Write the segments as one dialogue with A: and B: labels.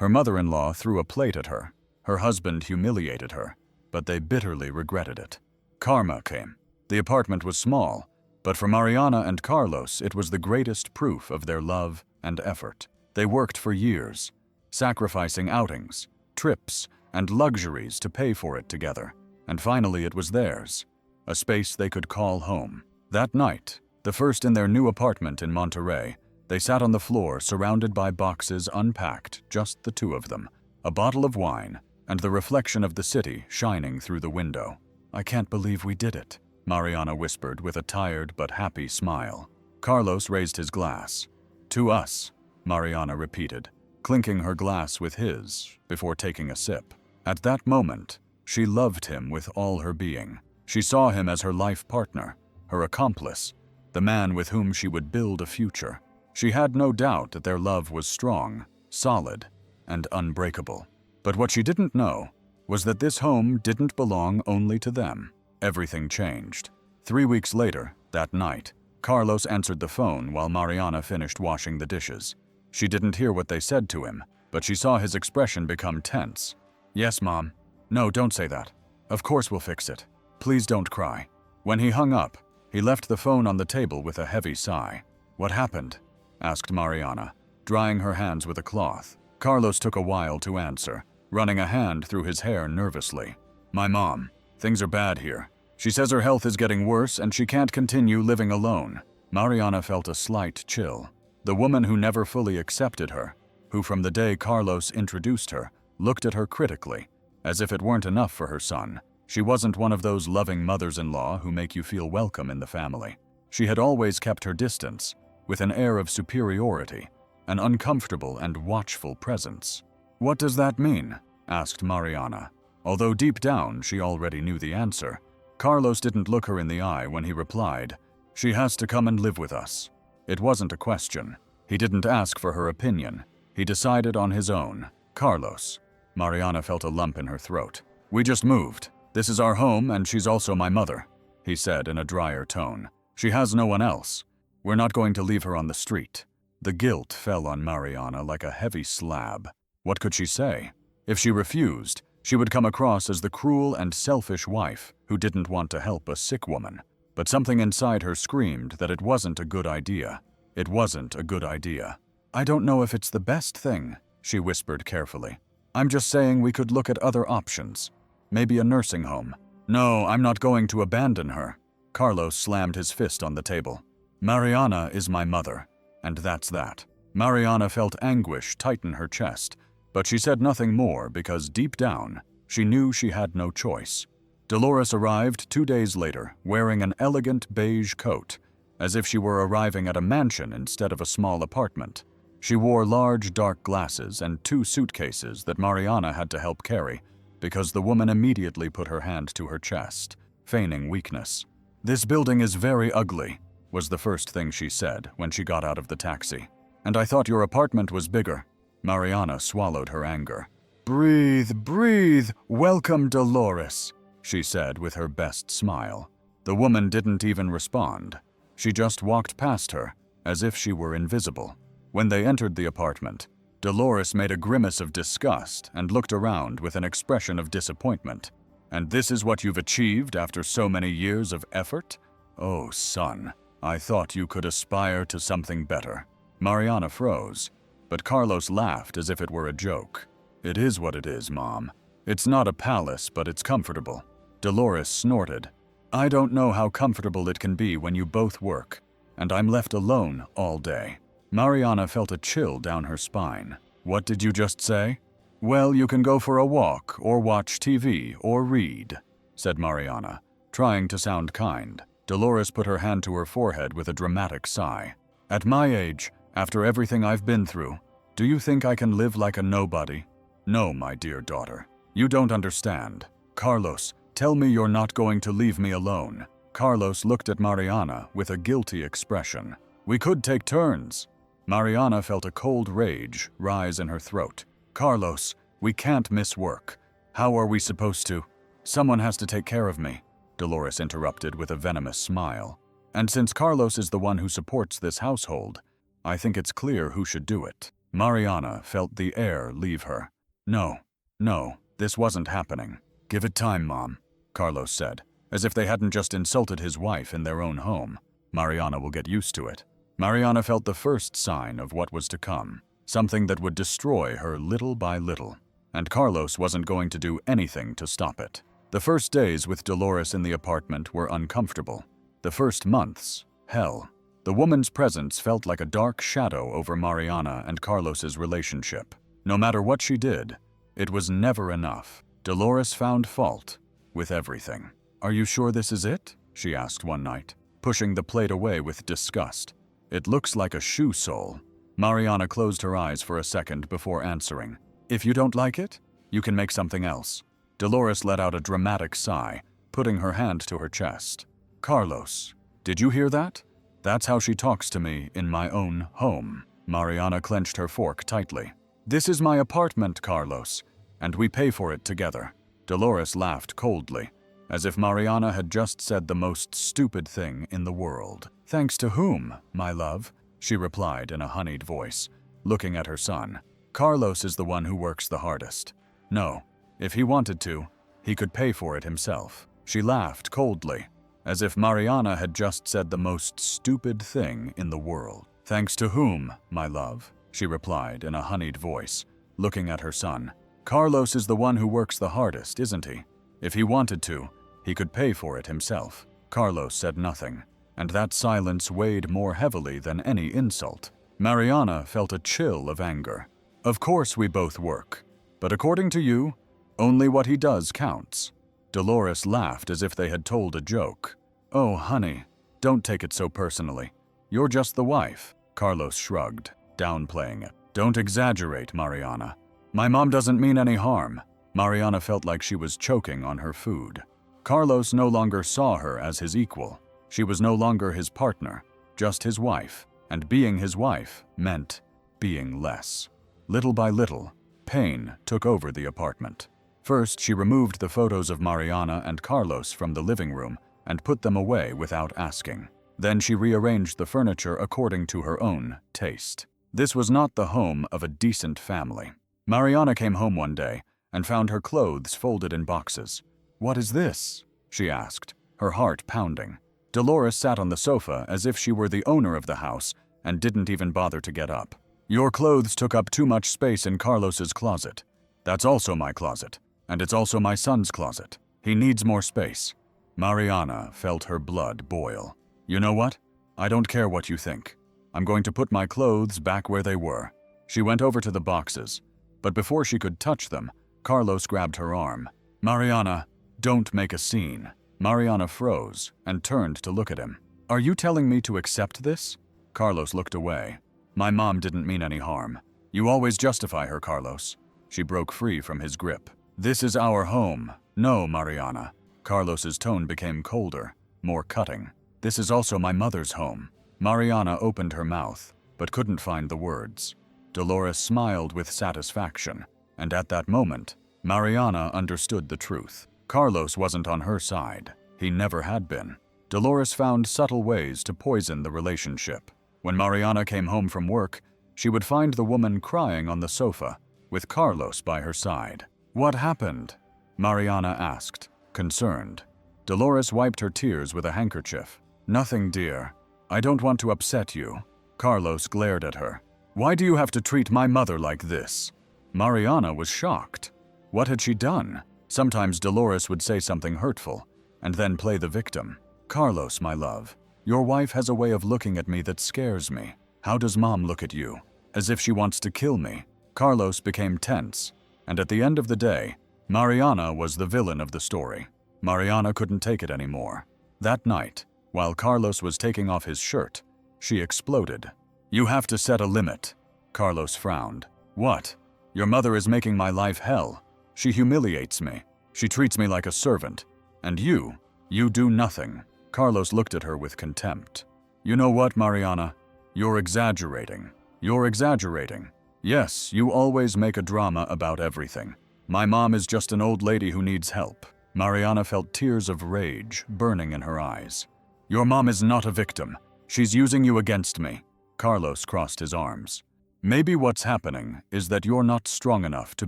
A: Her mother-in-law threw a plate at her. Her husband humiliated her, but they bitterly regretted it. Karma came. The apartment was small, but for Mariana and Carlos, it was the greatest proof of their love and effort. They worked for years, sacrificing outings, trips, and luxuries to pay for it together. And finally it was theirs, a space they could call home. That night, the first in their new apartment in Monterey, they sat on the floor surrounded by boxes unpacked, just the two of them, a bottle of wine, and the reflection of the city shining through the window. "I can't believe we did it," Mariana whispered with a tired but happy smile. Carlos raised his glass. "To us," Mariana repeated, clinking her glass with his before taking a sip. At that moment, she loved him with all her being. She saw him as her life partner, her accomplice, the man with whom she would build a future. She had no doubt that their love was strong, solid, and unbreakable. But what she didn't know was that this home didn't belong only to them. Everything changed. 3 weeks later, that night, Carlos answered the phone while Mariana finished washing the dishes. She didn't hear what they said to him, but she saw his expression become tense. "Yes, Mom. No, don't say that. Of course we'll fix it. Please don't cry." When he hung up, he left the phone on the table with a heavy sigh. "What happened?" asked Mariana, drying her hands with a cloth. Carlos took a while to answer, running a hand through his hair nervously. "My mom. Things are bad here. She says her health is getting worse and she can't continue living alone." Mariana felt a slight chill. The woman who never fully accepted her, who from the day Carlos introduced her, looked at her critically, as if it weren't enough for her son. She wasn't one of those loving mothers-in-law who make you feel welcome in the family. She had always kept her distance, with an air of superiority, an uncomfortable and watchful presence. "What does that mean?" asked Mariana. Although deep down she already knew the answer, Carlos didn't look her in the eye when he replied, "She has to come and live with us." It wasn't a question. He didn't ask for her opinion. He decided on his own. "Carlos." Mariana felt a lump in her throat. "We just moved. This is our home and she's also my mother," he said in a drier tone. "She has no one else. We're not going to leave her on the street." The guilt fell on Mariana like a heavy slab. What could she say? If she refused, she would come across as the cruel and selfish wife who didn't want to help a sick woman. But something inside her screamed that it wasn't a good idea. It wasn't a good idea. "I don't know if it's the best thing," she whispered carefully. "I'm just saying we could look at other options. Maybe a nursing home." "No, I'm not going to abandon her." Carlos slammed his fist on the table. "Mariana is my mother, and that's that." Mariana felt anguish tighten her chest, but she said nothing more because deep down, she knew she had no choice. Dolores arrived 2 days later, wearing an elegant beige coat, as if she were arriving at a mansion instead of a small apartment. She wore large dark glasses and 2 suitcases that Mariana had to help carry, because the woman immediately put her hand to her chest, feigning weakness. "This building is very ugly," was the first thing she said when she got out of the taxi. "And I thought your apartment was bigger." Mariana swallowed her anger. "Breathe, breathe, welcome Dolores," she said with her best smile. The woman didn't even respond. She just walked past her, as if she were invisible. When they entered the apartment, Dolores made a grimace of disgust and looked around with an expression of disappointment. "And this is what you've achieved after so many years of effort? Oh, son, I thought you could aspire to something better." Mariana froze, but Carlos laughed as if it were a joke. "It is what it is, Mom. It's not a palace, but it's comfortable." Dolores snorted. "I don't know how comfortable it can be when you both work, and I'm left alone all day." Mariana felt a chill down her spine. "What did you just say?" "Well, you can go for a walk, or watch TV, or read," said Mariana, trying to sound kind. Dolores put her hand to her forehead with a dramatic sigh. "At my age, after everything I've been through, do you think I can live like a nobody? No, my dear daughter. You don't understand. Carlos, tell me you're not going to leave me alone." Carlos looked at Mariana with a guilty expression. "We could take turns." Mariana felt a cold rage rise in her throat. "Carlos, we can't miss work. How are we supposed to?" "Someone has to take care of me," Dolores interrupted with a venomous smile. "And since Carlos is the one who supports this household, I think it's clear who should do it." Mariana felt the air leave her. No, no, this wasn't happening. Give it time, Mom, Carlos said, as if they hadn't just insulted his wife in their own home. Mariana will get used to it. Mariana felt the first sign of what was to come, something that would destroy her little by little. And Carlos wasn't going to do anything to stop it. The first days with Dolores in the apartment were uncomfortable. The first months, hell. The woman's presence felt like a dark shadow over Mariana and Carlos's relationship. No matter what she did, it was never enough. Dolores found fault with everything. "Are you sure this is it?" she asked one night, pushing the plate away with disgust. "It looks like a shoe sole." Mariana closed her eyes for a second before answering. "If you don't like it, you can make something else." Dolores let out a dramatic sigh, putting her hand to her chest. "Carlos, did you hear that? That's how she talks to me in my own home." Mariana clenched her fork tightly. "This is my apartment, Carlos, and we pay for it together." Dolores laughed coldly, as if Mariana had just said the most stupid thing in the world. "Thanks to whom, my love?" she replied in a honeyed voice, looking at her son. "Carlos is the one who works the hardest. No, if he wanted to, he could pay for it himself." She laughed coldly, as if Mariana had just said the most stupid thing in the world. "Thanks to whom, my love?" she replied in a honeyed voice, looking at her son. "Carlos is the one who works the hardest, isn't he? If he wanted to, he could pay for it himself." Carlos said nothing, and that silence weighed more heavily than any insult. Mariana felt a chill of anger. "Of course we both work, but according to you, only what he does counts." Dolores laughed as if they had told a joke. "Oh, honey, don't take it so personally. You're just the wife." Carlos shrugged, downplaying it. "Don't exaggerate, Mariana. My mom doesn't mean any harm." Mariana felt like she was choking on her food. Carlos no longer saw her as his equal. She was no longer his partner, just his wife, and being his wife meant being less. Little by little, pain took over the apartment. First, she removed the photos of Mariana and Carlos from the living room and put them away without asking. Then she rearranged the furniture according to her own taste. This was not the home of a decent family. Mariana came home one day and found her clothes folded in boxes. "What is this?" she asked, her heart pounding. Dolores sat on the sofa as if she were the owner of the house and didn't even bother to get up. "Your clothes took up too much space in Carlos's closet. That's also my closet, and it's also my son's closet. He needs more space." Mariana felt her blood boil. "You know what? I don't care what you think. I'm going to put my clothes back where they were." She went over to the boxes, but before she could touch them, Carlos grabbed her arm. "Mariana, don't make a scene." Mariana froze and turned to look at him. "Are you telling me to accept this?" Carlos looked away. "My mom didn't mean any harm. You always justify her, Carlos." She broke free from his grip. "This is our home. No, Mariana." Carlos's tone became colder, more cutting. "This is also my mother's home." Mariana opened her mouth, but couldn't find the words. Dolores smiled with satisfaction, and at that moment, Mariana understood the truth. Carlos wasn't on her side. He never had been. Dolores found subtle ways to poison the relationship. When Mariana came home from work, she would find the woman crying on the sofa, with Carlos by her side. "What happened?" Mariana asked, concerned. Dolores wiped her tears with a handkerchief. "Nothing, dear. I don't want to upset you." Carlos glared at her. "Why do you have to treat my mother like this?" Mariana was shocked. What had she done? Sometimes Dolores would say something hurtful, and then play the victim. "Carlos, my love, your wife has a way of looking at me that scares me. How does Mom look at you? As if she wants to kill me." Carlos became tense, and at the end of the day, Mariana was the villain of the story. Mariana couldn't take it anymore. That night, while Carlos was taking off his shirt, she exploded. "You have to set a limit." Carlos frowned. "What? Your mother is making my life hell. She humiliates me. She treats me like a servant. And you do nothing." Carlos looked at her with contempt. "You know what, Mariana? You're exaggerating. You're exaggerating. Yes, you always make a drama about everything. My mom is just an old lady who needs help." Mariana felt tears of rage burning in her eyes. "Your mom is not a victim. She's using you against me." Carlos crossed his arms. Maybe what's happening is that you're not strong enough to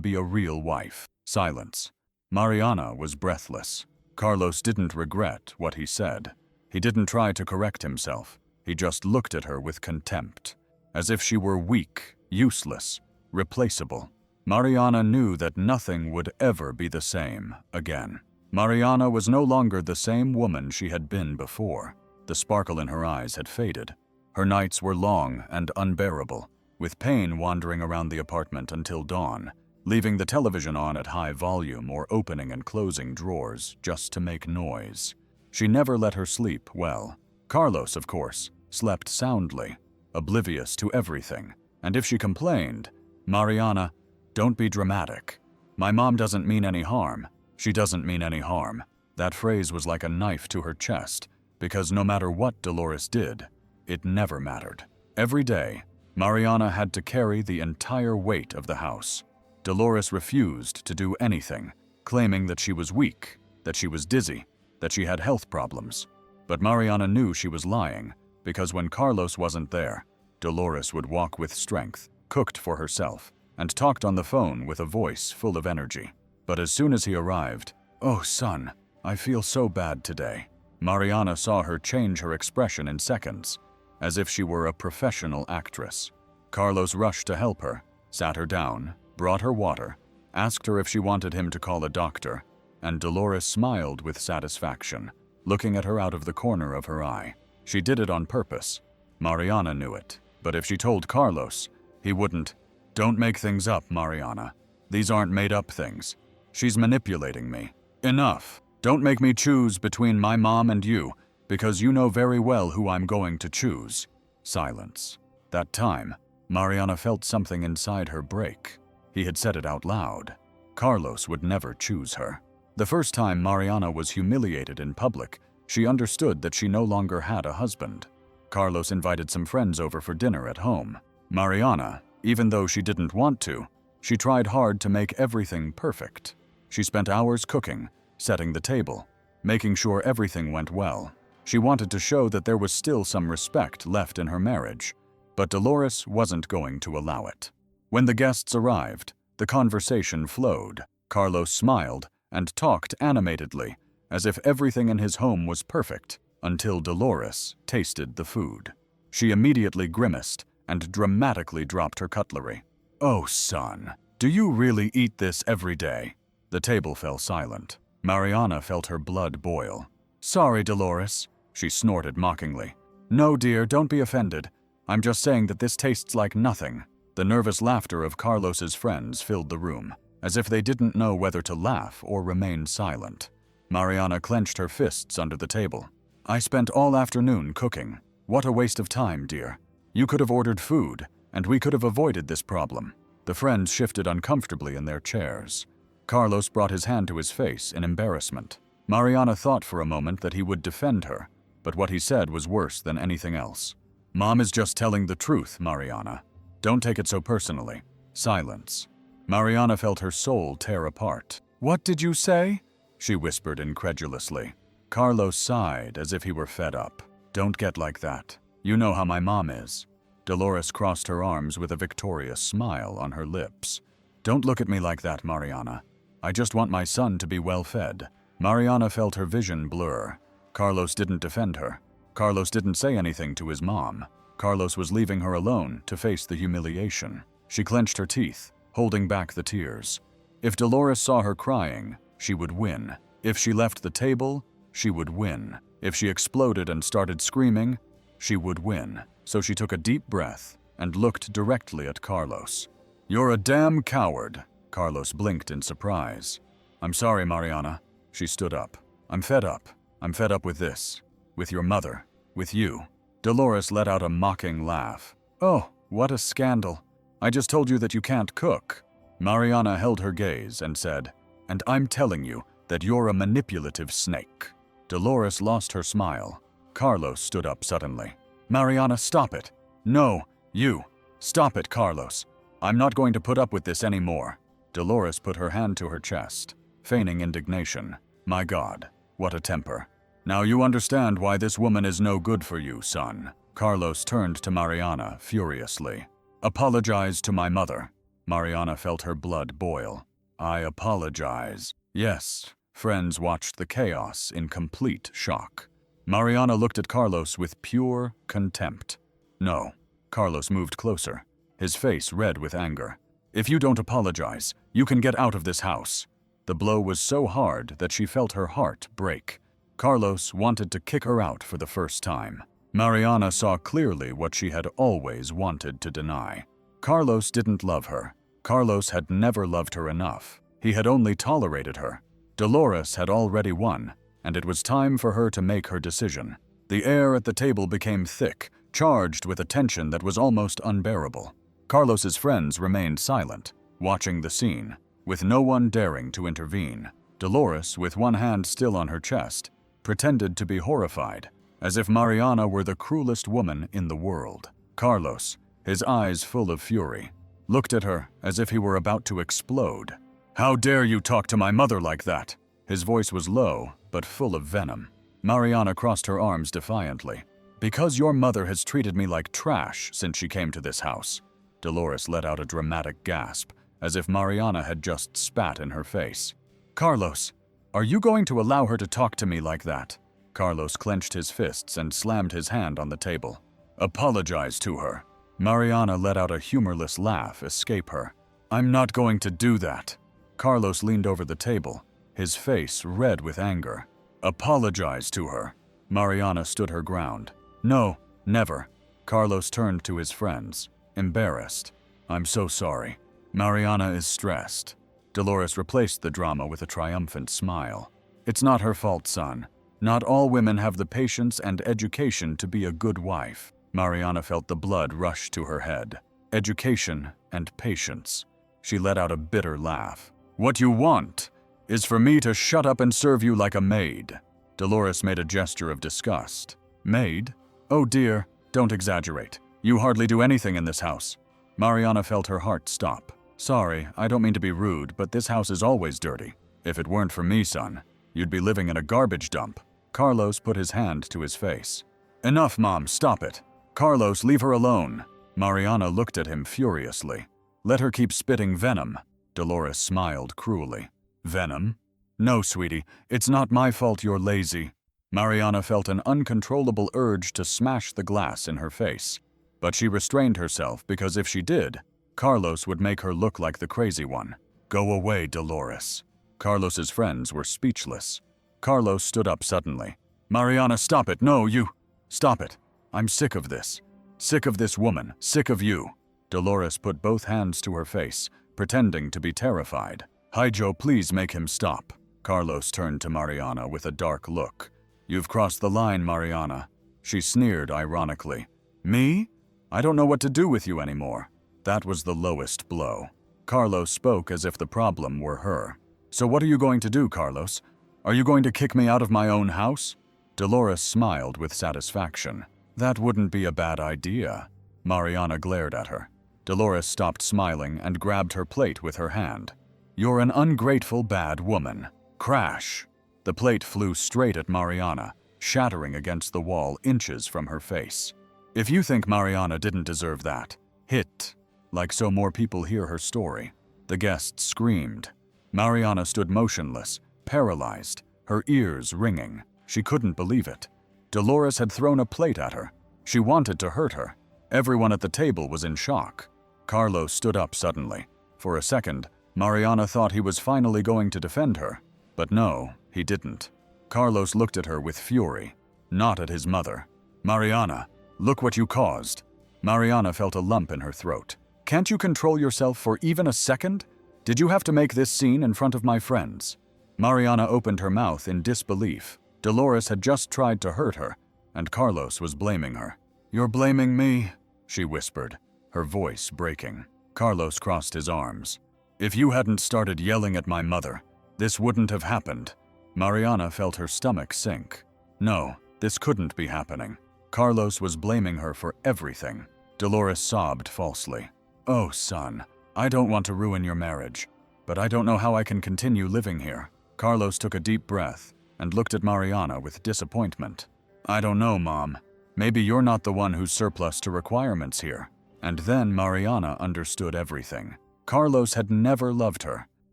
A: be a real wife. Silence. Mariana was breathless. Carlos didn't regret what he said. He didn't try to correct himself. He just looked at her with contempt, as if she were weak, useless, replaceable. Mariana knew that nothing would ever be the same again. Mariana was no longer the same woman she had been before. The sparkle in her eyes had faded. Her nights were long and unbearable, with pain wandering around the apartment until dawn, leaving the television on at high volume or opening and closing drawers just to make noise. She never let her sleep well. Carlos, of course, slept soundly, oblivious to everything. And if she complained, "Mariana, don't be dramatic. My mom doesn't mean any harm. She doesn't mean any harm." That phrase was like a knife to her chest, because no matter what Dolores did, it never mattered. Every day, Mariana had to carry the entire weight of the house. Dolores refused to do anything, claiming that she was weak, that she was dizzy, that she had health problems. But Mariana knew she was lying, because when Carlos wasn't there, Dolores would walk with strength, cooked for herself, and talked on the phone with a voice full of energy. But as soon as he arrived, "Oh, son, I feel so bad today," Mariana saw her change her expression in seconds, as if she were a professional actress. Carlos rushed to help her, sat her down, brought her water, asked her if she wanted him to call a doctor, and Dolores smiled with satisfaction, looking at her out of the corner of her eye. She did it on purpose. Mariana knew it, but if she told Carlos, he wouldn't. "Don't make things up, Mariana. These aren't made-up things. She's manipulating me. Enough. Don't make me choose between my mom and you, because you know very well who I'm going to choose." Silence. That time, Mariana felt something inside her break. He had said it out loud. Carlos would never choose her. The first time Mariana was humiliated in public, she understood that she no longer had a husband. Carlos invited some friends over for dinner at home. Mariana, even though she didn't want to, she tried hard to make everything perfect. She spent hours cooking, setting the table, making sure everything went well. She wanted to show that there was still some respect left in her marriage, but Dolores wasn't going to allow it. When the guests arrived, the conversation flowed. Carlos smiled and talked animatedly, as if everything in his home was perfect, until Dolores tasted the food. She immediately grimaced and dramatically dropped her cutlery. "Oh, son, do you really eat this every day?" The table fell silent. Mariana felt her blood boil. "Sorry, Dolores," she snorted mockingly. "No, dear, don't be offended. I'm just saying that this tastes like nothing." The nervous laughter of Carlos's friends filled the room, as if they didn't know whether to laugh or remain silent. Mariana clenched her fists under the table. "I spent all afternoon cooking. What a waste of time, dear. You could have ordered food, and we could have avoided this problem." The friends shifted uncomfortably in their chairs. Carlos brought his hand to his face in embarrassment. Mariana thought for a moment that he would defend her, but what he said was worse than anything else. "Mom is just telling the truth, Mariana. Don't take it so personally." Silence. Mariana felt her soul tear apart. "What did you say?" she whispered incredulously. Carlos sighed as if he were fed up. "Don't get like that. You know how my mom is." Dolores crossed her arms with a victorious smile on her lips. "Don't look at me like that, Mariana. I just want my son to be well fed." Mariana felt her vision blur. Carlos didn't defend her. Carlos didn't say anything to his mom. Carlos was leaving her alone to face the humiliation. She clenched her teeth, holding back the tears. If Dolores saw her crying, she would win. If she left the table, she would win. If she exploded and started screaming, she would win. So she took a deep breath and looked directly at Carlos. "You're a damn coward." Carlos blinked in surprise. "I'm sorry, Mariana." She stood up. "I'm fed up. I'm fed up with this. With your mother. With you." Dolores let out a mocking laugh. "Oh, what a scandal. I just told you that you can't cook." Mariana held her gaze and said, "And I'm telling you that you're a manipulative snake." Dolores lost her smile. Carlos stood up suddenly. "Mariana, stop it." "No, you. Stop it, Carlos. I'm not going to put up with this anymore." Dolores put her hand to her chest, feigning indignation. "My God, what a temper. Now you understand why this woman is no good for you, son." Carlos turned to Mariana furiously. Apologize to my mother. Mariana felt her blood boil. I apologize. Yes. Friends watched the chaos in complete shock. Mariana looked at Carlos with pure contempt. No. Carlos moved closer, his face red with anger. If you don't apologize, you can get out of this house. The blow was so hard that she felt her heart break. Carlos wanted to kick her out for the first time. Mariana saw clearly what she had always wanted to deny. Carlos didn't love her. Carlos had never loved her enough. He had only tolerated her. Dolores had already won, and it was time for her to make her decision. The air at the table became thick, charged with a tension that was almost unbearable. Carlos's friends remained silent, watching the scene, with no one daring to intervene. Dolores, with one hand still on her chest, pretended to be horrified, as if Mariana were the cruelest woman in the world. Carlos, his eyes full of fury, looked at her as if he were about to explode. How dare you talk to my mother like that? His voice was low, but full of venom. Mariana crossed her arms defiantly. Because your mother has treated me like trash since she came to this house. Dolores let out a dramatic gasp, as if Mariana had just spat in her face. Carlos, are you going to allow her to talk to me like that? Carlos clenched his fists and slammed his hand on the table. Apologize to her. Mariana let out a humorless laugh escape her. I'm not going to do that. Carlos leaned over the table, his face red with anger. Apologize to her. Mariana stood her ground. No, never. Carlos turned to his friends, embarrassed. I'm so sorry. Mariana is stressed. Dolores replaced the drama with a triumphant smile. It's not her fault, son. Not all women have the patience and education to be a good wife. Mariana felt the blood rush to her head. Education and patience. She let out a bitter laugh. What you want is for me to shut up and serve you like a maid. Dolores made a gesture of disgust. Maid? Oh dear, don't exaggerate. You hardly do anything in this house. Mariana felt her heart stop. Sorry, I don't mean to be rude, but this house is always dirty. If it weren't for me, son, you'd be living in a garbage dump. Carlos put his hand to his face. Enough, Mom, stop it. Carlos, leave her alone. Mariana looked at him furiously. Let her keep spitting venom. Dolores smiled cruelly. Venom? No, sweetie, it's not my fault you're lazy. Mariana felt an uncontrollable urge to smash the glass in her face. But she restrained herself because if she did, Carlos would make her look like the crazy one. Go away, Dolores. Carlos's friends were speechless. Carlos stood up suddenly. Mariana, stop it. No, you. Stop it. I'm sick of this. Sick of this woman. Sick of you. Dolores put both hands to her face, pretending to be terrified. Hijo, please make him stop. Carlos turned to Mariana with a dark look. You've crossed the line, Mariana. She sneered ironically. Me? I don't know what to do with you anymore. That was the lowest blow. Carlos spoke as if the problem were her. So what are you going to do, Carlos? Are you going to kick me out of my own house? Dolores smiled with satisfaction. That wouldn't be a bad idea. Mariana glared at her. Dolores stopped smiling and grabbed her plate with her hand. You're an ungrateful bad woman. Crash! The plate flew straight at Mariana, shattering against the wall inches from her face. If you think Mariana didn't deserve that, hit. Like so more people hear her story. The guests screamed. Mariana stood motionless, paralyzed, her ears ringing. She couldn't believe it. Dolores had thrown a plate at her. She wanted to hurt her. Everyone at the table was in shock. Carlos stood up suddenly. For a second, Mariana thought he was finally going to defend her. But no, he didn't. Carlos looked at her with fury, not at his mother. Mariana, look what you caused. Mariana felt a lump in her throat. Can't you control yourself for even a second? Did you have to make this scene in front of my friends? Mariana opened her mouth in disbelief. Dolores had just tried to hurt her, and Carlos was blaming her. You're blaming me, she whispered, her voice breaking. Carlos crossed his arms. If you hadn't started yelling at my mother, this wouldn't have happened. Mariana felt her stomach sink. No, this couldn't be happening. Carlos was blaming her for everything. Dolores sobbed falsely. Oh, son, I don't want to ruin your marriage, but I don't know how I can continue living here. Carlos took a deep breath and looked at Mariana with disappointment. I don't know, Mom. Maybe you're not the one who's surplus to requirements here. And then Mariana understood everything. Carlos had never loved her,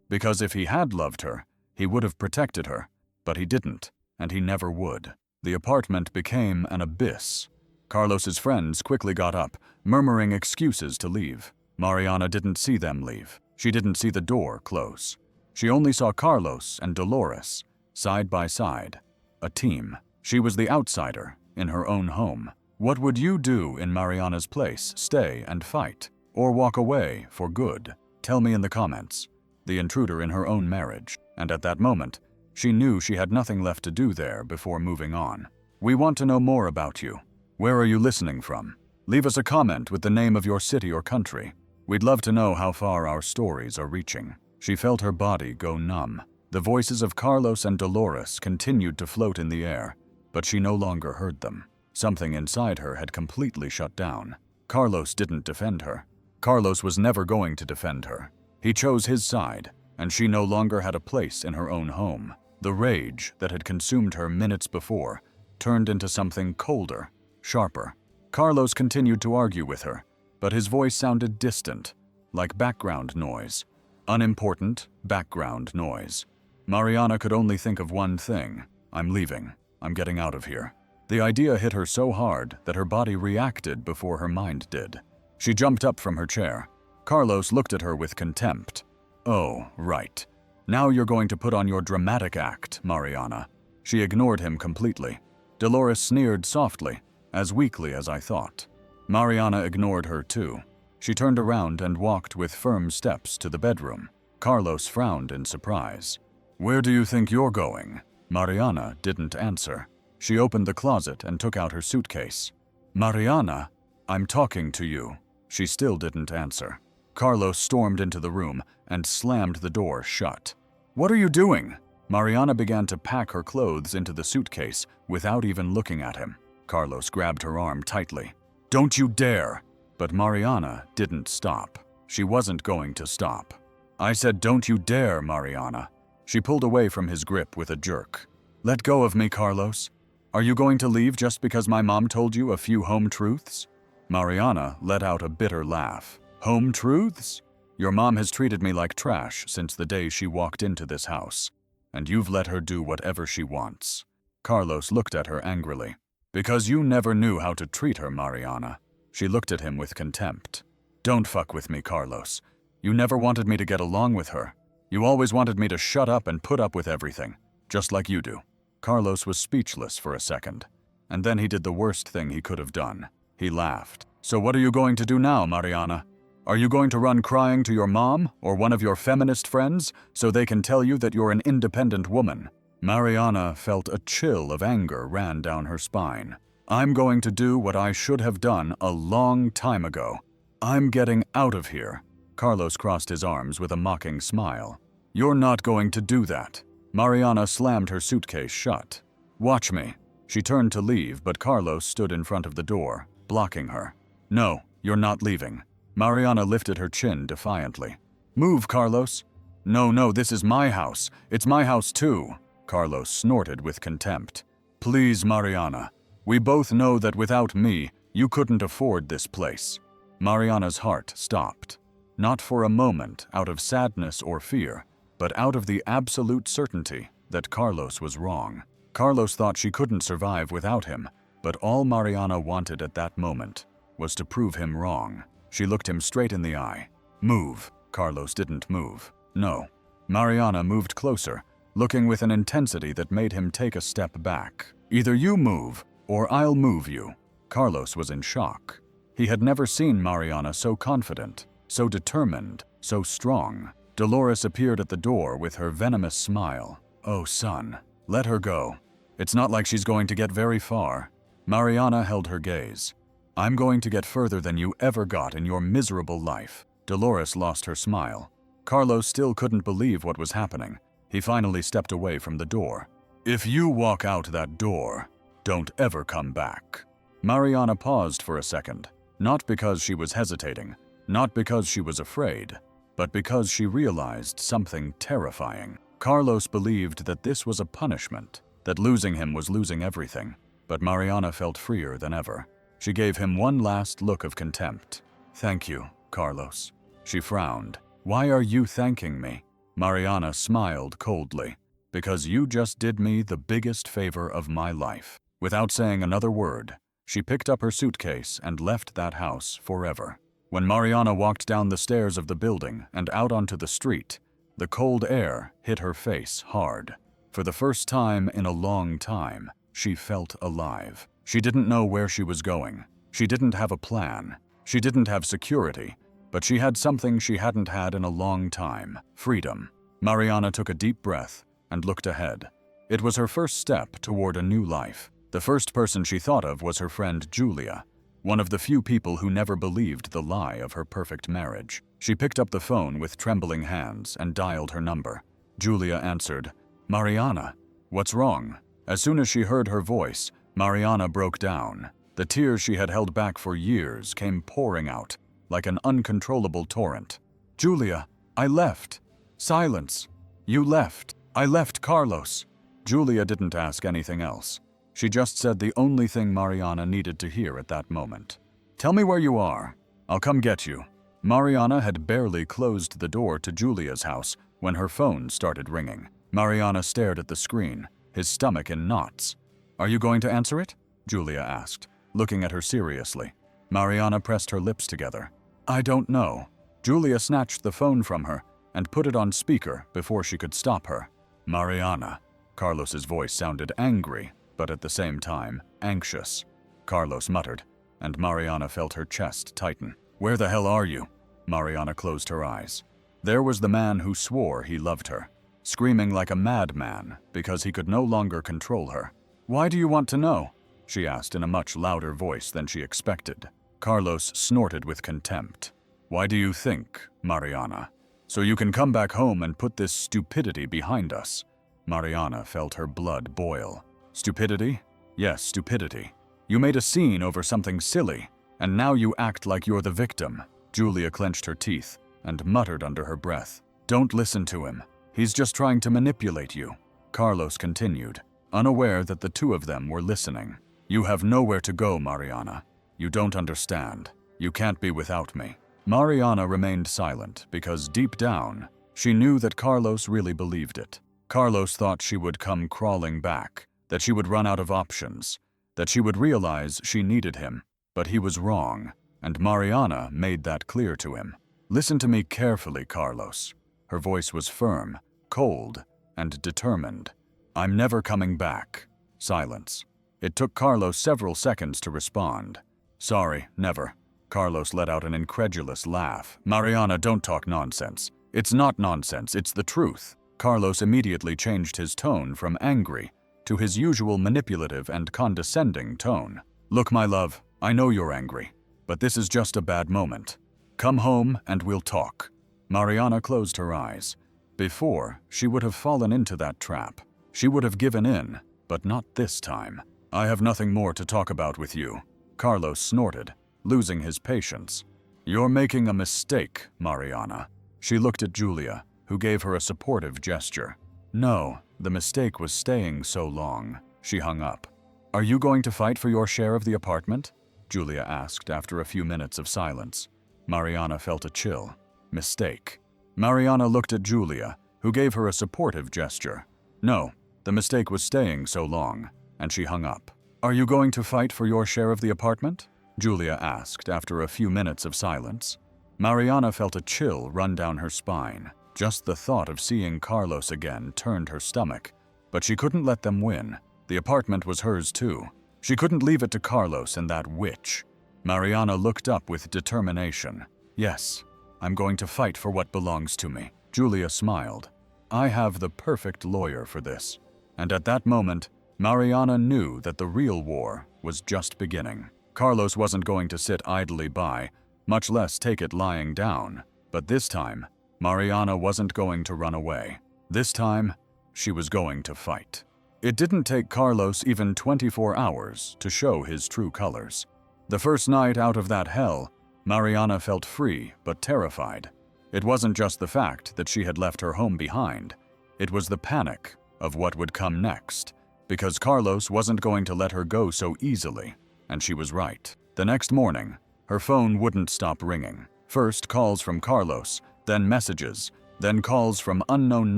A: because if he had loved her, he would have protected her, but he didn't, and he never would. The apartment became an abyss. Carlos's friends quickly got up, murmuring excuses to leave. Mariana didn't see them leave. She didn't see the door close. She only saw Carlos and Dolores, side by side, a team. She was the outsider in her own home. What would you do in Mariana's place? Stay and fight, or walk away for good? Tell me in the comments. The intruder in her own marriage, and at that moment, she knew she had nothing left to do there before moving on. We want to know more about you. Where are you listening from? Leave us a comment with the name of your city or country. We'd love to know how far our stories are reaching. She felt her body go numb. The voices of Carlos and Dolores continued to float in the air, but she no longer heard them. Something inside her had completely shut down. Carlos didn't defend her. Carlos was never going to defend her. He chose his side, and she no longer had a place in her own home. The rage that had consumed her minutes before turned into something colder, sharper. Carlos continued to argue with her, but his voice sounded distant, like background noise. Unimportant background noise. Mariana could only think of one thing. I'm leaving. I'm getting out of here. The idea hit her so hard that her body reacted before her mind did. She jumped up from her chair. Carlos looked at her with contempt. Oh, right. Now you're going to put on your dramatic act, Mariana. She ignored him completely. Dolores sneered softly, as weakly as I thought. Mariana ignored her too. She turned around and walked with firm steps to the bedroom. Carlos frowned in surprise. Where do you think you're going? Mariana didn't answer. She opened the closet and took out her suitcase. Mariana, I'm talking to you. She still didn't answer. Carlos stormed into the room and slammed the door shut. What are you doing? Mariana began to pack her clothes into the suitcase without even looking at him. Carlos grabbed her arm tightly. Don't you dare! But Mariana didn't stop. She wasn't going to stop. I said, don't you dare, Mariana. She pulled away from his grip with a jerk. Let go of me, Carlos. Are you going to leave just because my mom told you a few home truths? Mariana let out a bitter laugh. Home truths? Your mom has treated me like trash since the day she walked into this house, and you've let her do whatever she wants. Carlos looked at her angrily. Because you never knew how to treat her, Mariana. She looked at him with contempt. Don't fuck with me, Carlos. You never wanted me to get along with her. You always wanted me to shut up and put up with everything, just like you do. Carlos was speechless for a second, and then he did the worst thing he could have done. He laughed. So what are you going to do now, Mariana? Are you going to run crying to your mom or one of your feminist friends so they can tell you that you're an independent woman? Mariana felt a chill of anger ran down her spine. I'm going to do what I should have done a long time ago. I'm getting out of here. Carlos crossed his arms with a mocking smile. You're not going to do that. Mariana slammed her suitcase shut. Watch me. She turned to leave, but Carlos stood in front of the door, blocking her. No, you're not leaving. Mariana lifted her chin defiantly. Move, Carlos. No, this is my house. It's my house too. Carlos snorted with contempt. Please, Mariana. We both know that without me, you couldn't afford this place. Mariana's heart stopped. Not for a moment out of sadness or fear, but out of the absolute certainty that Carlos was wrong. Carlos thought she couldn't survive without him, but all Mariana wanted at that moment was to prove him wrong. She looked him straight in the eye. Move. Carlos didn't move. No. Mariana moved closer, looking with an intensity that made him take a step back. Either you move, or I'll move you. Carlos was in shock. He had never seen Mariana so confident, so determined, so strong. Dolores appeared at the door with her venomous smile. Oh, son, let her go. It's not like she's going to get very far. Mariana held her gaze. I'm going to get further than you ever got in your miserable life. Dolores lost her smile. Carlos still couldn't believe what was happening. He finally stepped away from the door. If you walk out that door, don't ever come back. Mariana paused for a second, not because she was hesitating, not because she was afraid, but because she realized something terrifying. Carlos believed that this was a punishment, that losing him was losing everything, but Mariana felt freer than ever. She gave him one last look of contempt. Thank you, Carlos. She frowned. Why are you thanking me? Mariana smiled coldly. Because you just did me the biggest favor of my life. Without saying another word, she picked up her suitcase and left that house forever. When Mariana walked down the stairs of the building and out onto the street, the cold air hit her face hard. For the first time in a long time, she felt alive. She didn't know where she was going. She didn't have a plan. She didn't have security, but she had something she hadn't had in a long time: freedom. Mariana took a deep breath and looked ahead. It was her first step toward a new life. The first person she thought of was her friend Julia, one of the few people who never believed the lie of her perfect marriage. She picked up the phone with trembling hands and dialed her number. Julia answered. Mariana, what's wrong? As soon as she heard her voice, Mariana broke down. The tears she had held back for years came pouring out like an uncontrollable torrent. Julia, I left. Silence. You left. I left Carlos. Julia didn't ask anything else. She just said the only thing Mariana needed to hear at that moment. Tell me where you are. I'll come get you. Mariana had barely closed the door to Julia's house when her phone started ringing. Mariana stared at the screen, his stomach in knots. Are you going to answer it? Julia asked, looking at her seriously. Mariana pressed her lips together. I don't know. Julia snatched the phone from her and put it on speaker before she could stop her. Mariana. Carlos's voice sounded angry, but at the same time, anxious. Carlos muttered, and Mariana felt her chest tighten. Where the hell are you? Mariana closed her eyes. There was the man who swore he loved her, screaming like a madman because he could no longer control her. Why do you want to know? She asked in a much louder voice than she expected. Carlos snorted with contempt. Why do you think, Mariana? So you can come back home and put this stupidity behind us. Mariana felt her blood boil. Stupidity? Yes, stupidity. You made a scene over something silly, and now you act like you're the victim. Julia clenched her teeth and muttered under her breath. Don't listen to him. He's just trying to manipulate you. Carlos continued, unaware that the two of them were listening. You have nowhere to go, Mariana. You don't understand. You can't be without me. Mariana remained silent because deep down, she knew that Carlos really believed it. Carlos thought she would come crawling back, that she would run out of options, that she would realize she needed him. But he was wrong, and Mariana made that clear to him. Listen to me carefully, Carlos. Her voice was firm, cold, and determined. I'm never coming back. Silence. It took Carlos several seconds to respond. Sorry, never. Carlos let out an incredulous laugh. Mariana, don't talk nonsense. It's not nonsense, it's the truth. Carlos immediately changed his tone from angry to his usual manipulative and condescending tone. Look, my love, I know you're angry, but this is just a bad moment. Come home and we'll talk. Mariana closed her eyes. Before, she would have fallen into that trap. She would have given in, but not this time. I have nothing more to talk about with you. Carlos snorted, losing his patience. You're making a mistake, Mariana. She looked at Julia, who gave her a supportive gesture. No, the mistake was staying so long. She hung up. Are you going to fight for your share of the apartment? Julia asked after a few minutes of silence. Mariana felt a chill. Mistake. Mariana looked at Julia, who gave her a supportive gesture. No, the mistake was staying so long, and she hung up. Are you going to fight for your share of the apartment? Julia asked after a few minutes of silence. Mariana felt a chill run down her spine. Just the thought of seeing Carlos again turned her stomach, but she couldn't let them win. The apartment was hers too. She couldn't leave it to Carlos and that witch. Mariana looked up with determination. Yes, I'm going to fight for what belongs to me. Julia smiled. I have the perfect lawyer for this. And at that moment, Mariana knew that the real war was just beginning. Carlos wasn't going to sit idly by, much less take it lying down. But this time, Mariana wasn't going to run away. This time, she was going to fight. It didn't take Carlos even 24 hours to show his true colors. The first night out of that hell, Mariana felt free but terrified. It wasn't just the fact that she had left her home behind. It was the panic of what would come next, because Carlos wasn't going to let her go so easily, and she was right. The next morning, Her phone wouldn't stop ringing. First calls from Carlos, then messages, then calls from unknown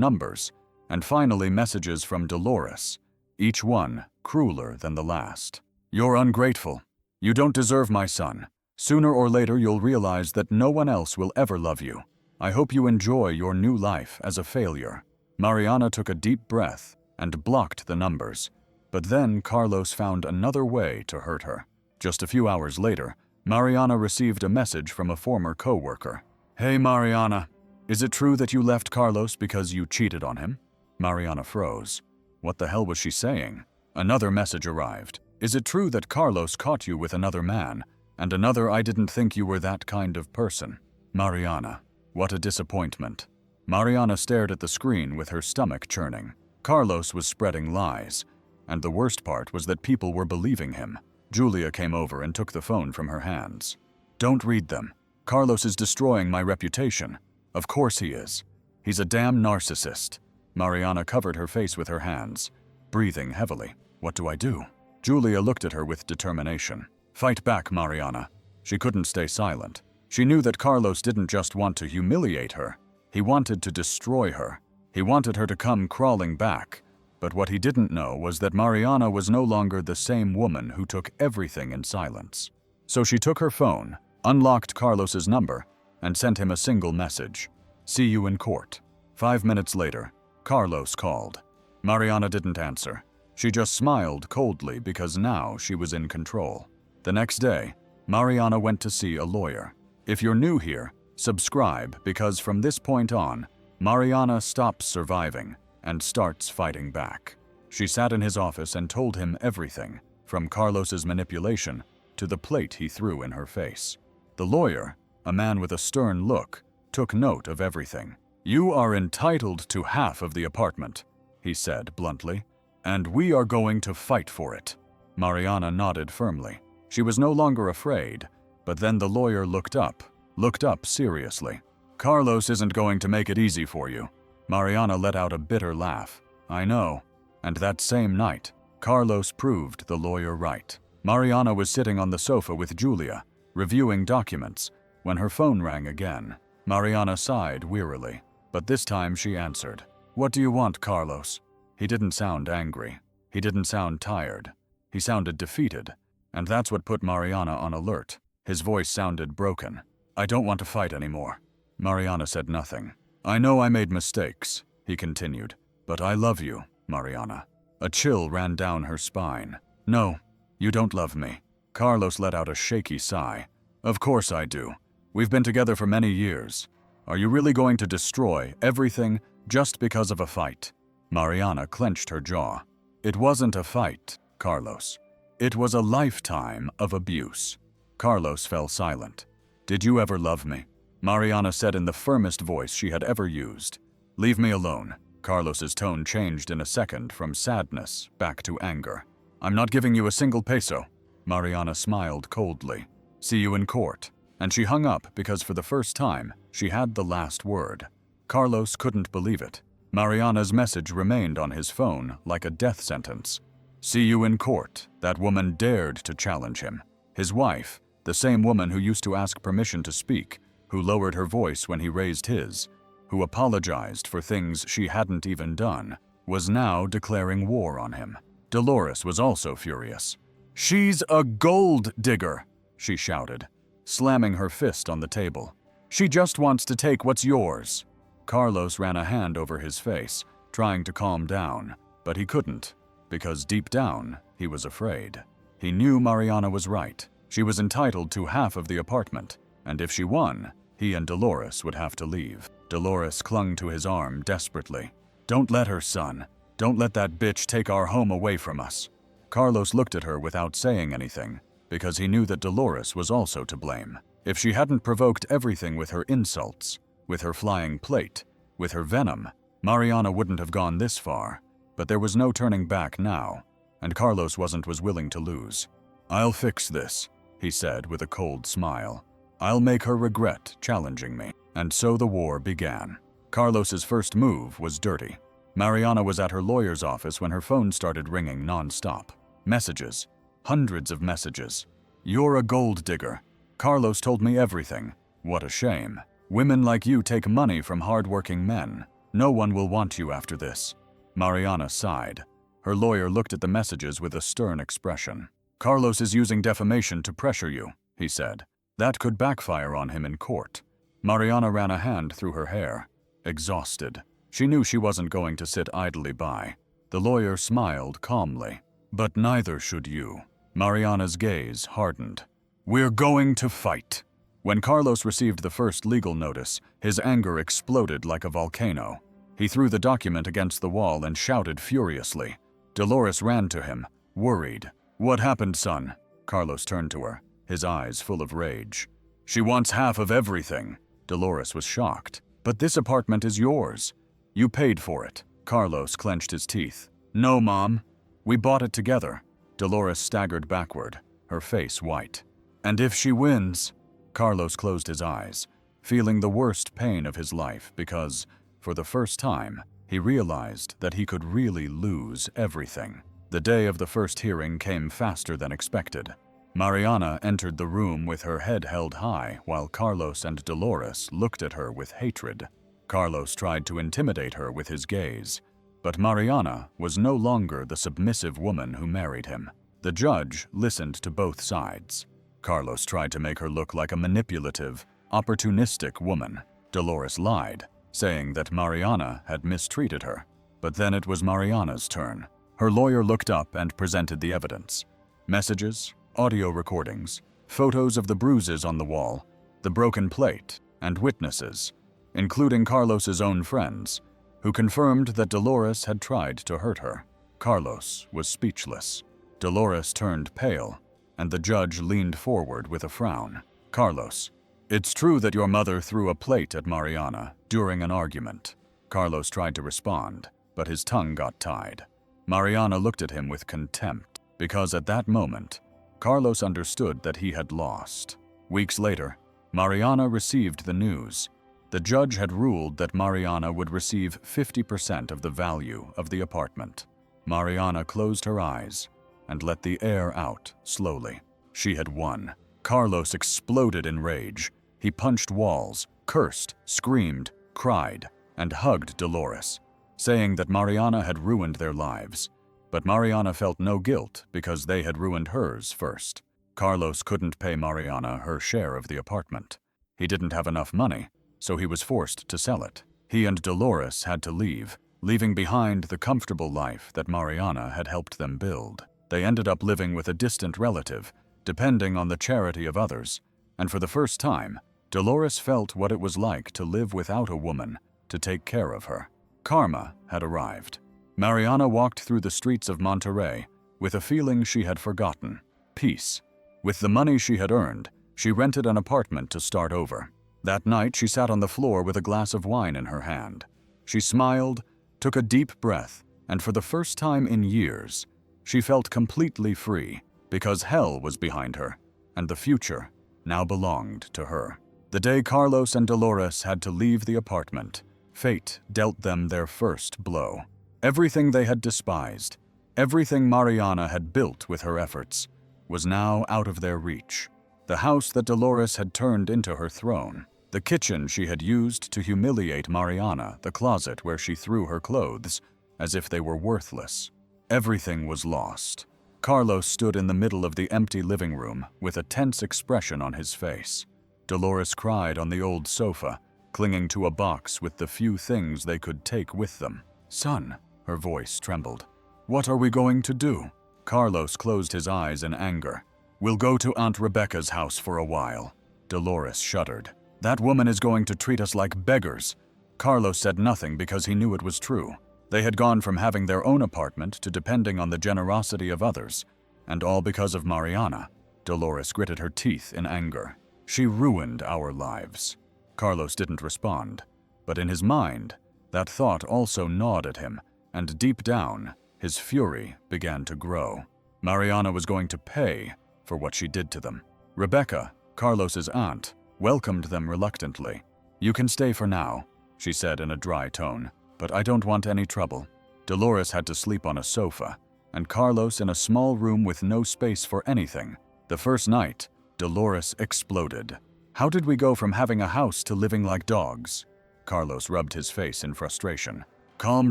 A: numbers, and finally messages from Dolores, each one crueler than the last. "You're ungrateful. You don't deserve my son. Sooner or later you'll realize that no one else will ever love you. I hope you enjoy your new life as a failure." Mariana took a deep breath and blocked the numbers. But then Carlos found another way to hurt her. Just a few hours later, Mariana received a message from a former co-worker. "Hey Mariana, is it true that you left Carlos because you cheated on him?" Mariana froze. What the hell was she saying? Another message arrived. "Is it true that Carlos caught you with another man? And another, I didn't think you were that kind of person." Mariana, what a disappointment. Mariana stared at the screen with her stomach churning. Carlos was spreading lies. And the worst part was that people were believing him. Julia came over and took the phone from her hands. "Don't read them. Carlos is destroying my reputation." "Of course he is. He's a damn narcissist." Mariana covered her face with her hands, breathing heavily. "What do I do?" Julia looked at her with determination. "Fight back, Mariana." She couldn't stay silent. She knew that Carlos didn't just want to humiliate her. He wanted to destroy her. He wanted her to come crawling back. But what he didn't know was that Mariana was no longer the same woman who took everything in silence. So she took her phone, unlocked Carlos's number, and sent him a single message. "See you in court." 5 minutes later, Carlos called. Mariana didn't answer. She just smiled coldly because now she was in control. The next day, Mariana went to see a lawyer. If you're new here, subscribe because from this point on, Mariana stops surviving and starts fighting back. She sat in his office and told him everything, from Carlos's manipulation to the plate he threw in her face. The lawyer, a man with a stern look, took note of everything. "You are entitled to half of the apartment," he said bluntly, "and we are going to fight for it." Mariana nodded firmly. She was no longer afraid, but then the lawyer looked up seriously. "Carlos isn't going to make it easy for you." Mariana let out a bitter laugh. "I know." And that same night, Carlos proved the lawyer right. Mariana was sitting on the sofa with Julia, reviewing documents, when her phone rang again. Mariana sighed wearily, but this time she answered. "What do you want, Carlos?" He didn't sound angry. He didn't sound tired. He sounded defeated, and that's what put Mariana on alert. His voice sounded broken. "I don't want to fight anymore." Mariana said nothing. "I know I made mistakes," he continued, "but I love you, Mariana." A chill ran down her spine. "No, you don't love me." Carlos let out a shaky sigh. "Of course I do. We've been together for many years. Are you really going to destroy everything just because of a fight?" Mariana clenched her jaw. "It wasn't a fight, Carlos. It was a lifetime of abuse." Carlos fell silent. "Did you ever love me?" Mariana said in the firmest voice she had ever used. "Leave me alone." Carlos's tone changed in a second from sadness back to anger. "I'm not giving you a single peso." Mariana smiled coldly. "See you in court." And she hung up because for the first time, she had the last word. Carlos couldn't believe it. Mariana's message remained on his phone like a death sentence. "See you in court." That woman dared to challenge him. His wife, the same woman who used to ask permission to speak, who lowered her voice when he raised his, who apologized for things she hadn't even done, was now declaring war on him. Dolores was also furious. "She's a gold digger," she shouted, slamming her fist on the table. "She just wants to take what's yours." Carlos ran a hand over his face, trying to calm down, but he couldn't, because deep down, he was afraid. He knew Mariana was right. She was entitled to half of the apartment, and if she won, he and Dolores would have to leave. Dolores clung to his arm desperately. "Don't let her, son. Don't let that bitch take our home away from us." Carlos looked at her without saying anything, because he knew that Dolores was also to blame. If she hadn't provoked everything with her insults, with her flying plate, with her venom, Mariana wouldn't have gone this far. But there was no turning back now, and Carlos wasn't willing to lose. "I'll fix this," he said with a cold smile. "I'll make her regret challenging me." And so the war began. Carlos's first move was dirty. Mariana was at her lawyer's office when her phone started ringing non-stop. Messages. Hundreds of messages. "You're a gold digger. Carlos told me everything. What a shame. Women like you take money from hard-working men. No one will want you after this." Mariana sighed. Her lawyer looked at the messages with a stern expression. "Carlos is using defamation to pressure you," he said. "That could backfire on him in court." Mariana ran a hand through her hair. Exhausted. She knew she wasn't going to sit idly by. The lawyer smiled calmly. "But neither should you." Mariana's gaze hardened. "We're going to fight." When Carlos received the first legal notice, his anger exploded like a volcano. He threw the document against the wall and shouted furiously. Dolores ran to him, worried. "What happened, son?" Carlos turned to her, his eyes full of rage. "She wants half of everything." Dolores was shocked. "But this apartment is yours. You paid for it." Carlos clenched his teeth. "No, Mom. We bought it together." Dolores staggered backward, her face white. "And if she wins?" Carlos closed his eyes, feeling the worst pain of his life because, for the first time, he realized that he could really lose everything. The day of the first hearing came faster than expected. Mariana entered the room with her head held high while Carlos and Dolores looked at her with hatred. Carlos tried to intimidate her with his gaze, but Mariana was no longer the submissive woman who married him. The judge listened to both sides. Carlos tried to make her look like a manipulative, opportunistic woman. Dolores lied, saying that Mariana had mistreated her. But then it was Mariana's turn. Her lawyer looked up and presented the evidence. Messages, audio recordings, photos of the bruises on the wall, the broken plate, and witnesses, including Carlos's own friends, who confirmed that Dolores had tried to hurt her. Carlos was speechless. Dolores turned pale, and the judge leaned forward with a frown. "Carlos, it's true that your mother threw a plate at Mariana during an argument." Carlos tried to respond, but his tongue got tied. Mariana looked at him with contempt, because at that moment, Carlos understood that he had lost. Weeks later, Mariana received the news. The judge had ruled that Mariana would receive 50% of the value of the apartment. Mariana closed her eyes and let the air out slowly. She had won. Carlos exploded in rage. He punched walls, cursed, screamed, cried, and hugged Dolores, saying that Mariana had ruined their lives. But Mariana felt no guilt because they had ruined hers first. Carlos couldn't pay Mariana her share of the apartment. He didn't have enough money, so he was forced to sell it. He and Dolores had to leave, leaving behind the comfortable life that Mariana had helped them build. They ended up living with a distant relative, depending on the charity of others, and for the first time, Dolores felt what it was like to live without a woman to take care of her. Karma had arrived. Mariana walked through the streets of Monterrey with a feeling she had forgotten: peace. With the money she had earned, she rented an apartment to start over. That night, she sat on the floor with a glass of wine in her hand. She smiled, took a deep breath, and for the first time in years, she felt completely free because hell was behind her, and the future now belonged to her. The day Carlos and Dolores had to leave the apartment, fate dealt them their first blow. Everything they had despised, everything Mariana had built with her efforts, was now out of their reach. The house that Dolores had turned into her throne, the kitchen she had used to humiliate Mariana, the closet where she threw her clothes as if they were worthless. Everything was lost. Carlos stood in the middle of the empty living room with a tense expression on his face. Dolores cried on the old sofa, clinging to a box with the few things they could take with them. "Son," her voice trembled. "What are we going to do?" Carlos closed his eyes in anger. "We'll go to Aunt Rebecca's house for a while." Dolores shuddered. "That woman is going to treat us like beggars." Carlos said nothing because he knew it was true. They had gone from having their own apartment to depending on the generosity of others, and all because of Mariana. Dolores gritted her teeth in anger. "She ruined our lives." Carlos didn't respond, but in his mind, that thought also gnawed at him, and deep down, his fury began to grow. Mariana was going to pay for what she did to them. Rebecca, Carlos's aunt, welcomed them reluctantly. "You can stay for now," she said in a dry tone, "but I don't want any trouble." Dolores had to sleep on a sofa, and Carlos in a small room with no space for anything. The first night, Dolores exploded. How did we go from having a house to living like dogs? Carlos rubbed his face in frustration. Calm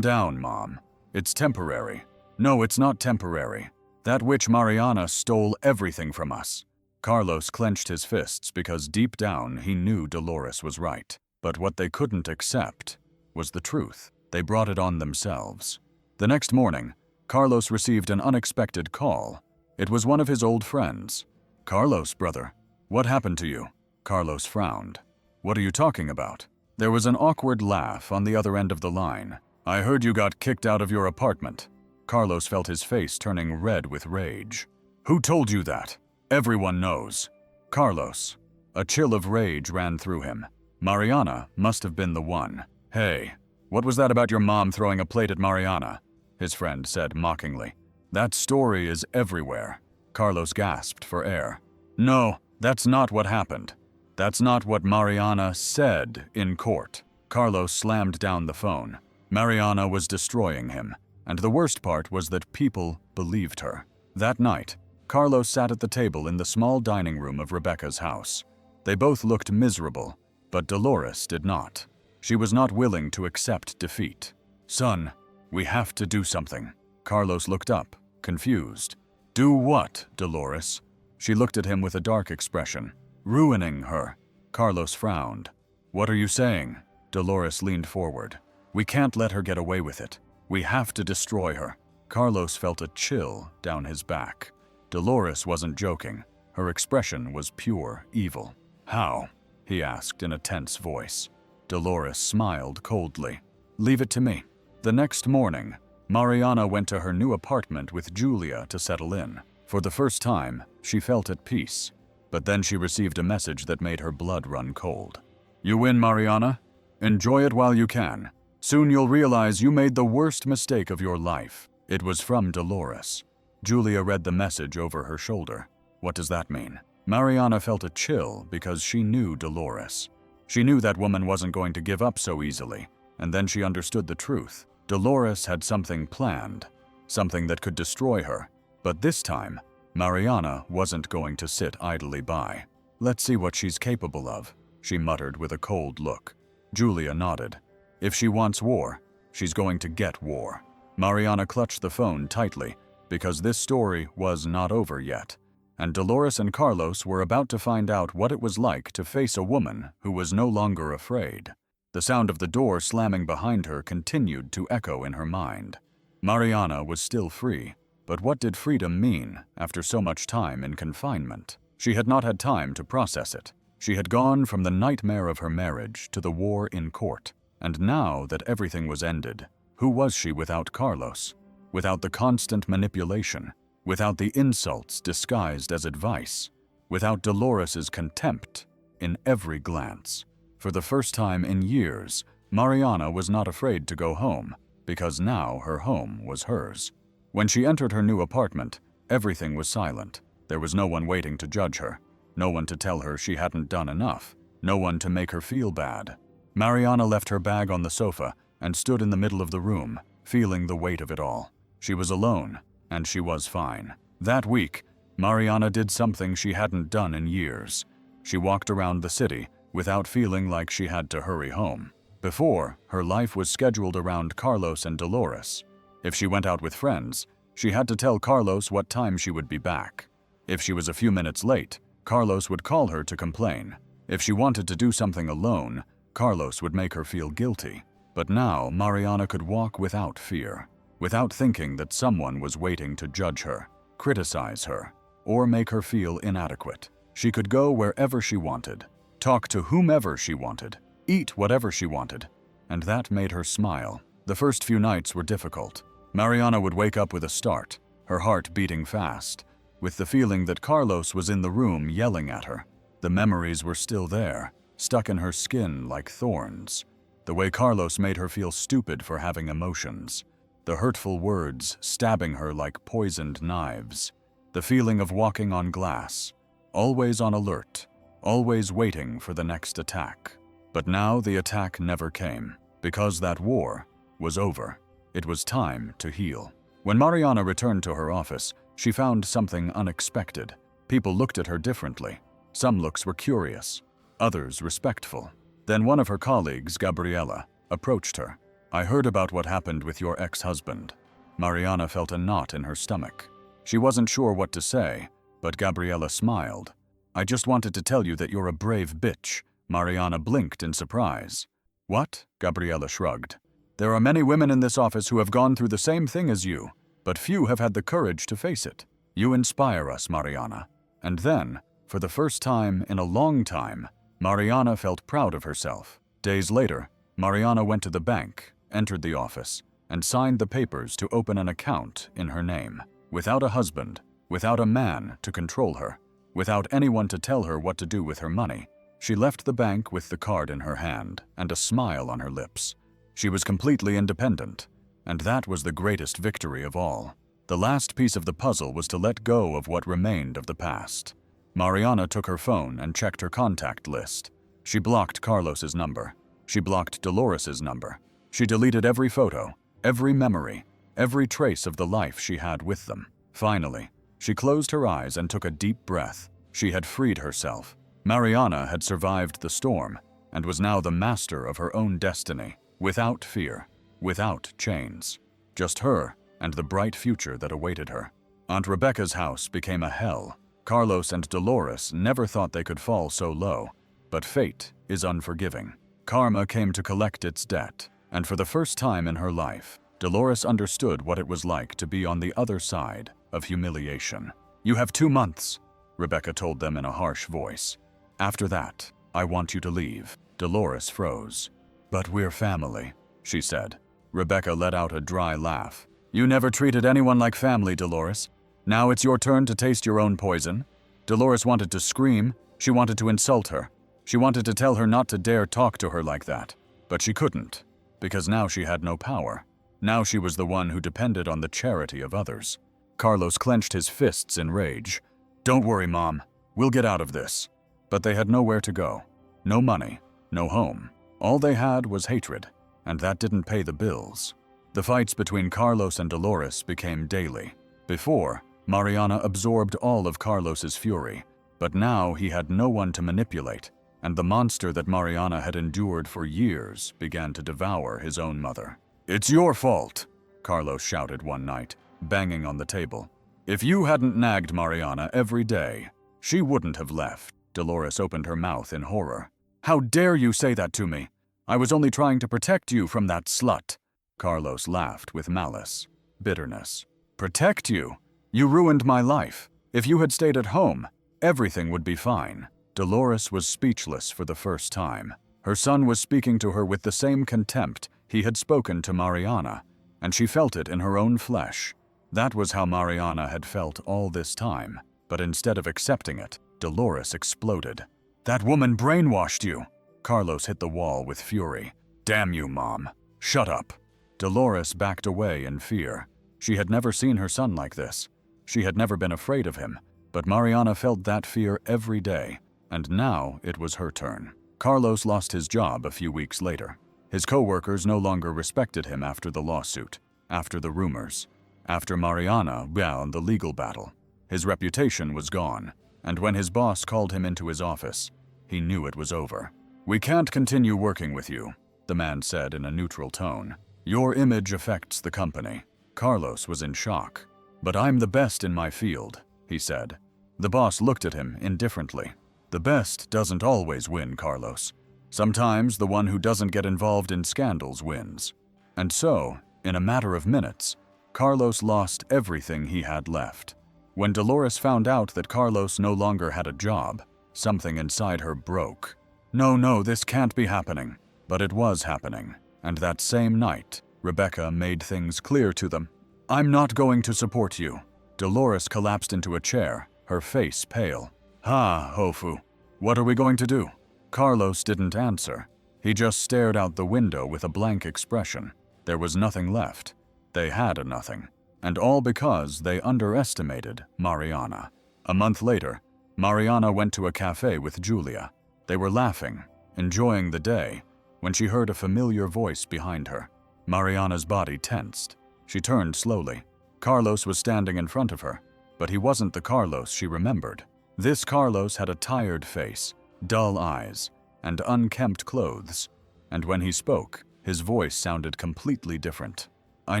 A: down, Mom. It's temporary. No, it's not temporary. That witch Mariana stole everything from us. Carlos clenched his fists because deep down he knew Dolores was right. But what they couldn't accept was the truth. They brought it on themselves. The next morning, Carlos received an unexpected call. It was one of his old friends. Carlos, brother, what happened to you? Carlos frowned. What are you talking about? There was an awkward laugh on the other end of the line. I heard you got kicked out of your apartment. Carlos felt his face turning red with rage. Who told you that? Everyone knows. Carlos. A chill of rage ran through him. Mariana must have been the one. Hey, what was that about your mom throwing a plate at Mariana? His friend said mockingly. That story is everywhere. Carlos gasped for air. No, that's not what happened. That's not what Mariana said in court. Carlos slammed down the phone. Mariana was destroying him, and the worst part was that people believed her. That night, Carlos sat at the table in the small dining room of Rebecca's house. They both looked miserable, but Dolores did not. She was not willing to accept defeat. Son, we have to do something. Carlos looked up, confused. Do what, Dolores? She looked at him with a dark expression. Ruining her. Carlos frowned. What are you saying? Dolores leaned forward. We can't let her get away with it. We have to destroy her. Carlos felt a chill down his back. Dolores wasn't joking. Her expression was pure evil. How? He asked in a tense voice. Dolores smiled coldly. Leave it to me. The next morning, Mariana went to her new apartment with Julia to settle in. For the first time, she felt at peace. But then she received a message that made her blood run cold. You win, Mariana. Enjoy it while you can. Soon you'll realize you made the worst mistake of your life. It was from Dolores. Julia read the message over her shoulder. What does that mean? Mariana felt a chill because she knew Dolores. She knew that woman wasn't going to give up so easily, and then she understood the truth. Dolores had something planned, something that could destroy her. But this time, Mariana wasn't going to sit idly by. Let's see what she's capable of, she muttered with a cold look. Julia nodded. If she wants war, she's going to get war. Mariana clutched the phone tightly because this story was not over yet, and Dolores and Carlos were about to find out what it was like to face a woman who was no longer afraid. The sound of the door slamming behind her continued to echo in her mind. Mariana was still free, but what did freedom mean after so much time in confinement? She had not had time to process it. She had gone from the nightmare of her marriage to the war in court, and now that everything was ended, who was she without Carlos? Without the constant manipulation, without the insults disguised as advice, without Dolores's contempt in every glance. For the first time in years, Mariana was not afraid to go home, because now her home was hers. When she entered her new apartment, everything was silent. There was no one waiting to judge her, no one to tell her she hadn't done enough, no one to make her feel bad. Mariana left her bag on the sofa and stood in the middle of the room, feeling the weight of it all. She was alone, and she was fine. That week, Mariana did something she hadn't done in years. She walked around the city without feeling like she had to hurry home. Before, her life was scheduled around Carlos and Dolores. If she went out with friends, she had to tell Carlos what time she would be back. If she was a few minutes late, Carlos would call her to complain. If she wanted to do something alone, Carlos would make her feel guilty. But now Mariana could walk without fear, without thinking that someone was waiting to judge her, criticize her, or make her feel inadequate. She could go wherever she wanted, talk to whomever she wanted, eat whatever she wanted, and that made her smile. The first few nights were difficult. Mariana would wake up with a start, her heart beating fast, with the feeling that Carlos was in the room yelling at her. The memories were still there, stuck in her skin like thorns. The way Carlos made her feel stupid for having emotions. The hurtful words stabbing her like poisoned knives. The feeling of walking on glass, always on alert, always waiting for the next attack. But now the attack never came, because that war was over. It was time to heal. When Mariana returned to her office, she found something unexpected. People looked at her differently. Some looks were curious, others respectful. Then one of her colleagues, Gabriella, approached her. "I heard about what happened with your ex-husband." Mariana felt a knot in her stomach. She wasn't sure what to say, but Gabriella smiled. "I just wanted to tell you that you're a brave bitch." Mariana blinked in surprise. "What?" Gabriella shrugged. "There are many women in this office who have gone through the same thing as you, but few have had the courage to face it. You inspire us, Mariana." And then, for the first time in a long time, Mariana felt proud of herself. Days later, Mariana went to the bank, entered the office, and signed the papers to open an account in her name. Without a husband, without a man to control her, without anyone to tell her what to do with her money, she left the bank with the card in her hand and a smile on her lips. She was completely independent, and that was the greatest victory of all. The last piece of the puzzle was to let go of what remained of the past. Mariana took her phone and checked her contact list. She blocked Carlos's number. She blocked Dolores's number. She deleted every photo, every memory, every trace of the life she had with them. Finally, she closed her eyes and took a deep breath. She had freed herself. Mariana had survived the storm and was now the master of her own destiny, without fear, without chains. Just her and the bright future that awaited her. Aunt Rebecca's house became a hell. Carlos and Dolores never thought they could fall so low, but fate is unforgiving. Karma came to collect its debt, and for the first time in her life, Dolores understood what it was like to be on the other side of humiliation. "You have 2 months," Rebecca told them in a harsh voice. "After that, I want you to leave." Dolores froze. "But we're family," she said. Rebecca let out a dry laugh. "You never treated anyone like family, Dolores. Now it's your turn to taste your own poison." Dolores wanted to scream. She wanted to insult her. She wanted to tell her not to dare talk to her like that. But she couldn't, because now she had no power. Now she was the one who depended on the charity of others. Carlos clenched his fists in rage. "Don't worry, Mom. We'll get out of this." But they had nowhere to go. No money, no home. All they had was hatred, and that didn't pay the bills. The fights between Carlos and Dolores became daily. Before, Mariana absorbed all of Carlos's fury, but now he had no one to manipulate, and the monster that Mariana had endured for years began to devour his own mother. "It's your fault," Carlos shouted one night, banging on the table. "If you hadn't nagged Mariana every day, she wouldn't have left." Dolores opened her mouth in horror. "How dare you say that to me? I was only trying to protect you from that slut." Carlos laughed with malice, bitterness. "Protect you? You ruined my life. If you had stayed at home, everything would be fine." Dolores was speechless for the first time. Her son was speaking to her with the same contempt he had spoken to Mariana, and she felt it in her own flesh. That was how Mariana had felt all this time, but instead of accepting it, Dolores exploded. "That woman brainwashed you!" Carlos hit the wall with fury. "Damn you, Mom. Shut up." Dolores backed away in fear. She had never seen her son like this. She had never been afraid of him, but Mariana felt that fear every day, and now it was her turn. Carlos lost his job a few weeks later. His co-workers no longer respected him after the lawsuit, after the rumors, after Mariana won the legal battle. His reputation was gone, and when his boss called him into his office, he knew it was over. "We can't continue working with you," the man said in a neutral tone. "Your image affects the company." Carlos was in shock. "But I'm the best in my field," he said. The boss looked at him indifferently. "The best doesn't always win, Carlos. Sometimes the one who doesn't get involved in scandals wins." And so, in a matter of minutes, Carlos lost everything he had left. When Dolores found out that Carlos no longer had a job, something inside her broke. No, this can't be happening. But it was happening, and that same night, Rebecca made things clear to them. "I'm not going to support you." Dolores collapsed into a chair, her face pale. "Ha, Hofu. What are we going to do?" Carlos didn't answer. He just stared out the window with a blank expression. There was nothing left. They had a nothing. And all because they underestimated Mariana. A month later, Mariana went to a cafe with Julia. They were laughing, enjoying the day, when she heard a familiar voice behind her. Mariana's body tensed. She turned slowly. Carlos was standing in front of her, but he wasn't the Carlos she remembered. This Carlos had a tired face, dull eyes, and unkempt clothes, and when he spoke, his voice sounded completely different. "I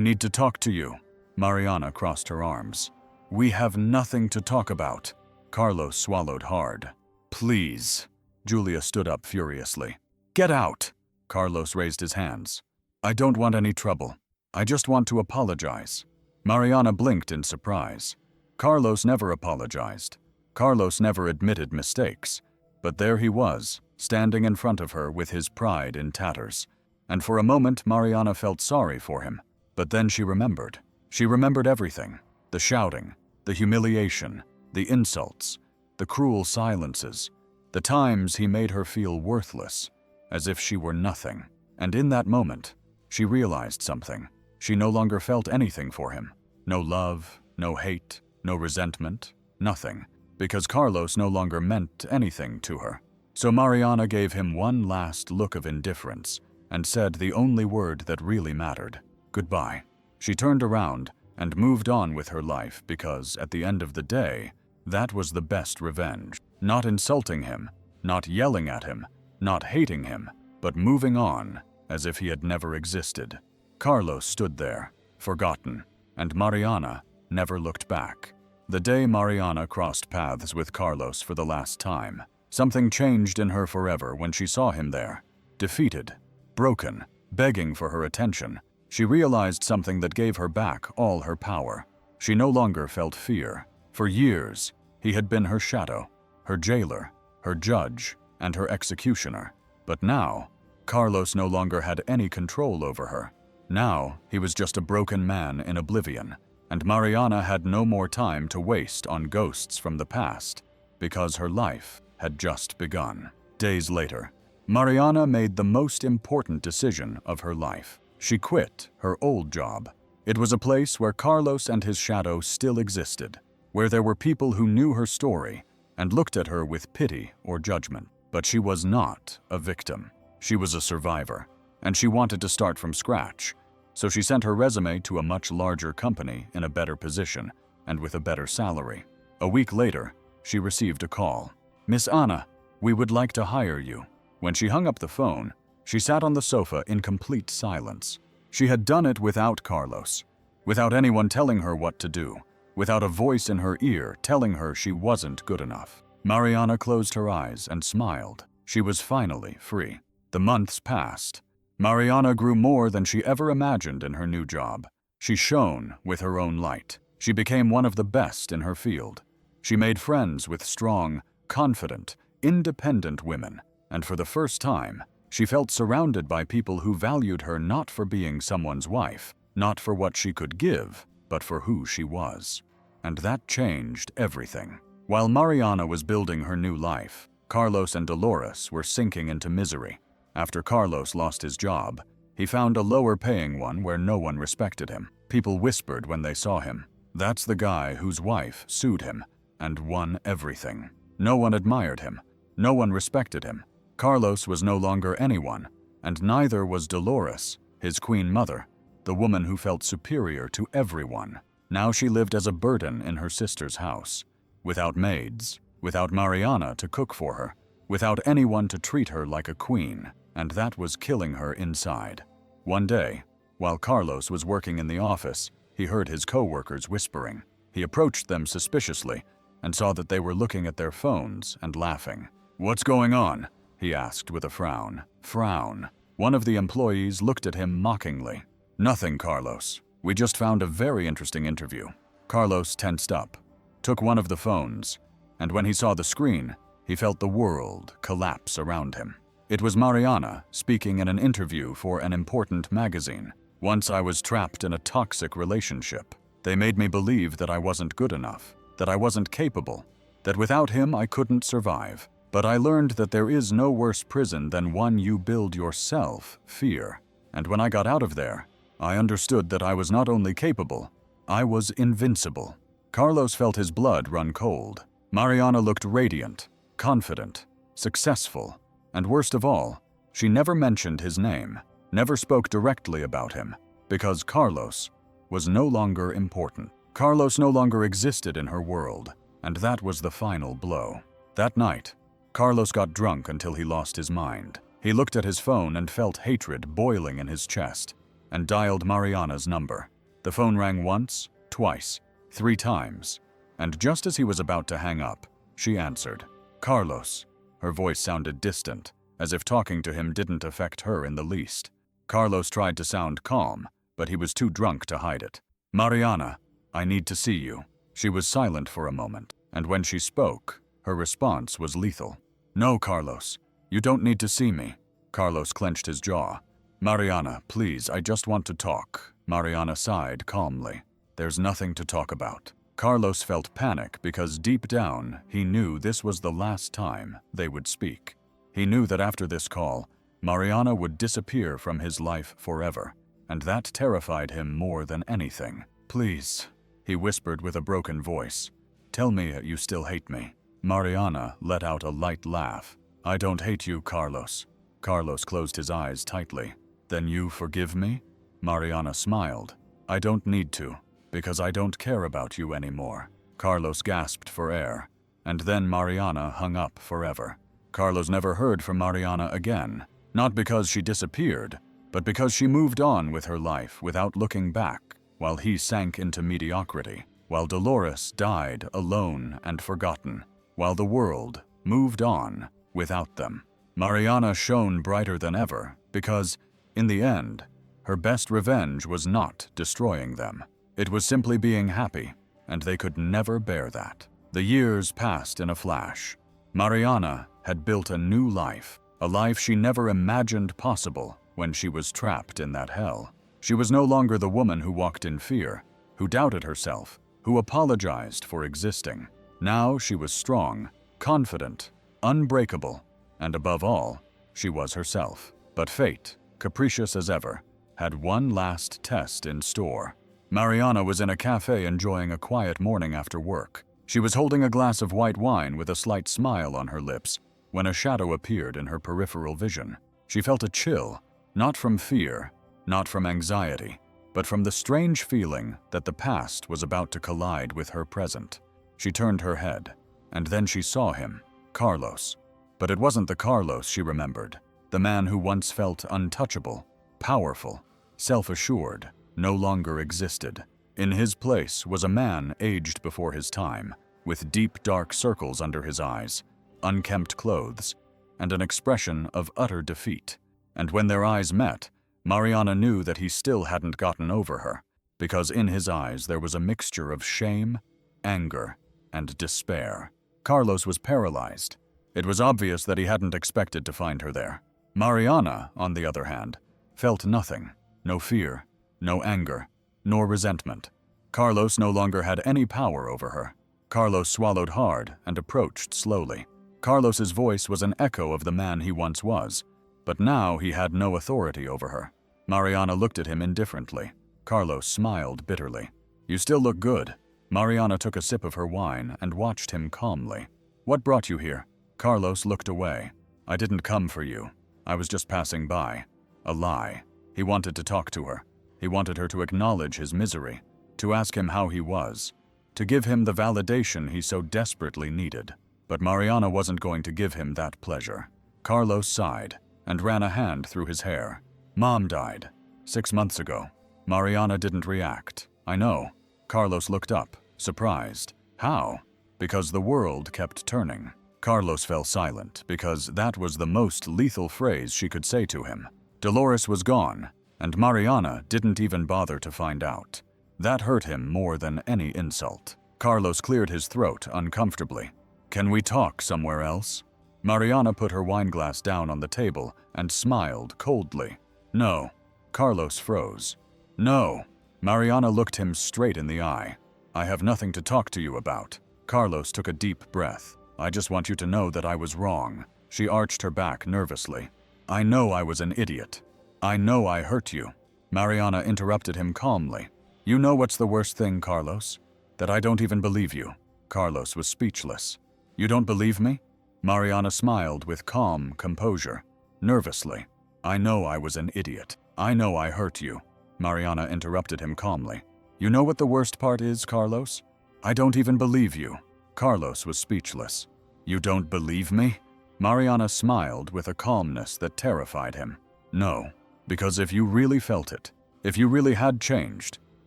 A: need to talk to you." Mariana crossed her arms. "We have nothing to talk about." Carlos swallowed hard. "Please." Julia stood up furiously. "Get out!" Carlos raised his hands. "I don't want any trouble. I just want to apologize." Mariana blinked in surprise. Carlos never apologized. Carlos never admitted mistakes. But there he was, standing in front of her with his pride in tatters. And for a moment, Mariana felt sorry for him. But then she remembered. She remembered everything. The shouting, the humiliation, the insults, the cruel silences, the times he made her feel worthless, as if she were nothing. And in that moment, she realized something. She no longer felt anything for him. No love, no hate, no resentment, nothing. Because Carlos no longer meant anything to her. So Mariana gave him one last look of indifference and said the only word that really mattered: goodbye. She turned around and moved on with her life because, at the end of the day, that was the best revenge. Not insulting him, not yelling at him, not hating him, but moving on as if he had never existed. Carlos stood there, forgotten, and Mariana never looked back. The day Mariana crossed paths with Carlos for the last time, something changed in her forever when she saw him there, defeated, broken, begging for her attention. She realized something that gave her back all her power. She no longer felt fear. For years, he had been her shadow, her jailer, her judge, and her executioner. But now, Carlos no longer had any control over her. Now, he was just a broken man in oblivion, and Mariana had no more time to waste on ghosts from the past, because her life had just begun. Days later, Mariana made the most important decision of her life. She quit her old job. It was a place where Carlos and his shadow still existed, where there were people who knew her story and looked at her with pity or judgment. But she was not a victim. She was a survivor, and she wanted to start from scratch. So she sent her resume to a much larger company in a better position and with a better salary. A week later, she received a call. "Miss Anna, we would like to hire you." When she hung up the phone, she sat on the sofa in complete silence. She had done it without Carlos, without anyone telling her what to do, without a voice in her ear telling her she wasn't good enough. Mariana closed her eyes and smiled. She was finally free. The months passed. Mariana grew more than she ever imagined in her new job. She shone with her own light. She became one of the best in her field. She made friends with strong, confident, independent women, and for the first time, she felt surrounded by people who valued her not for being someone's wife, not for what she could give, but for who she was. And that changed everything. While Mariana was building her new life, Carlos and Dolores were sinking into misery. After Carlos lost his job, he found a lower-paying one where no one respected him. People whispered when they saw him. That's the guy whose wife sued him and won everything. No one admired him. No one respected him. Carlos was no longer anyone, and neither was Dolores, his queen mother, the woman who felt superior to everyone. Now she lived as a burden in her sister's house, without maids, without Mariana to cook for her, without anyone to treat her like a queen, and that was killing her inside. One day, while Carlos was working in the office, he heard his co-workers whispering. He approached them suspiciously and saw that they were looking at their phones and laughing. "What's going on?" he asked with a frown. Frown. One of the employees looked at him mockingly. "Nothing, Carlos. We just found a very interesting interview." Carlos tensed up, took one of the phones, and when he saw the screen, he felt the world collapse around him. It was Mariana speaking in an interview for an important magazine. "Once I was trapped in a toxic relationship. They made me believe that I wasn't good enough, that I wasn't capable, that without him I couldn't survive. But I learned that there is no worse prison than one you build yourself, fear. And when I got out of there, I understood that I was not only capable, I was invincible." Carlos felt his blood run cold. Mariana looked radiant, confident, successful, and worst of all, she never mentioned his name, never spoke directly about him, because Carlos was no longer important. Carlos no longer existed in her world, And that was the final blow. That night, Carlos got drunk until he lost his mind. He looked at his phone and felt hatred boiling in his chest, and dialed Mariana's number. The phone rang once, twice, 3 times, and just as he was about to hang up, she answered. Carlos. Her voice sounded distant, as if talking to him didn't affect her in the least. Carlos tried to sound calm, but he was too drunk to hide it. Mariana, I need to see you. She was silent for a moment, and when she spoke, her response was lethal. No, Carlos, you don't need to see me. Carlos clenched his jaw. Mariana, please, I just want to talk. Mariana sighed calmly. There's nothing to talk about. Carlos felt panic because deep down, he knew this was the last time they would speak. He knew that after this call, Mariana would disappear from his life forever, and that terrified him more than anything. Please, he whispered with a broken voice. Tell me you still hate me. Mariana let out a light laugh. I don't hate you, Carlos. Carlos closed his eyes tightly. Then you forgive me? Mariana smiled. I don't need to, because I don't care about you anymore. Carlos gasped for air, and then Mariana hung up forever. Carlos never heard from Mariana again, not because she disappeared, but because she moved on with her life without looking back, while he sank into mediocrity, while Dolores died alone and forgotten, while the world moved on without them. Mariana shone brighter than ever because, in the end, her best revenge was not destroying them. It was simply being happy, and they could never bear that. The years passed in a flash. Mariana had built a new life, a life she never imagined possible when she was trapped in that hell. She was no longer the woman who walked in fear, who doubted herself, who apologized for existing. Now she was strong, confident, unbreakable, and above all, she was herself. But fate, capricious as ever, had one last test in store. Mariana was in a cafe enjoying a quiet morning after work. She was holding a glass of white wine with a slight smile on her lips when a shadow appeared in her peripheral vision. She felt a chill, not from fear, not from anxiety, but from the strange feeling that the past was about to collide with her present. She turned her head, and then she saw him, Carlos. But it wasn't the Carlos she remembered, the man who once felt untouchable, powerful, self-assured, no longer existed. In his place was a man aged before his time, with deep dark circles under his eyes, unkempt clothes, and an expression of utter defeat. And when their eyes met, Mariana knew that he still hadn't gotten over her, because in his eyes there was a mixture of shame, anger, and despair. Carlos was paralyzed. It was obvious that he hadn't expected to find her there. Mariana, on the other hand, felt nothing, no fear, no anger, nor resentment. Carlos no longer had any power over her. Carlos swallowed hard and approached slowly. Carlos's voice was an echo of the man he once was, but now he had no authority over her. Mariana looked at him indifferently. Carlos smiled bitterly. You still look good. Mariana took a sip of her wine and watched him calmly. What brought you here? Carlos looked away. I didn't come for you. I was just passing by. A lie. He wanted to talk to her. He wanted her to acknowledge his misery, to ask him how he was, to give him the validation he so desperately needed. But Mariana wasn't going to give him that pleasure. Carlos sighed and ran a hand through his hair. Mom died 6 months ago. Mariana didn't react. I know. Carlos looked up, surprised. How? Because the world kept turning. Carlos fell silent because that was the most lethal phrase she could say to him. Dolores was gone, and Mariana didn't even bother to find out. That hurt him more than any insult. Carlos cleared his throat uncomfortably. Can we talk somewhere else? Mariana put her wineglass down on the table and smiled coldly. No. Carlos froze. No. Mariana looked him straight in the eye. I have nothing to talk to you about. Carlos took a deep breath. I just want you to know that I was wrong. She arched her back nervously. I know I was an idiot. I know I hurt you. Mariana interrupted him calmly. You know what's the worst thing, Carlos? That I don't even believe you. Carlos was speechless. You don't believe me? Mariana smiled with calm composure, nervously. I know I was an idiot. I know I hurt you. Mariana interrupted him calmly. You know what the worst part is, Carlos? I don't even believe you. Carlos was speechless. "You don't believe me?" Mariana smiled with a calmness that terrified him. "No, because if you really felt it, if you really had changed,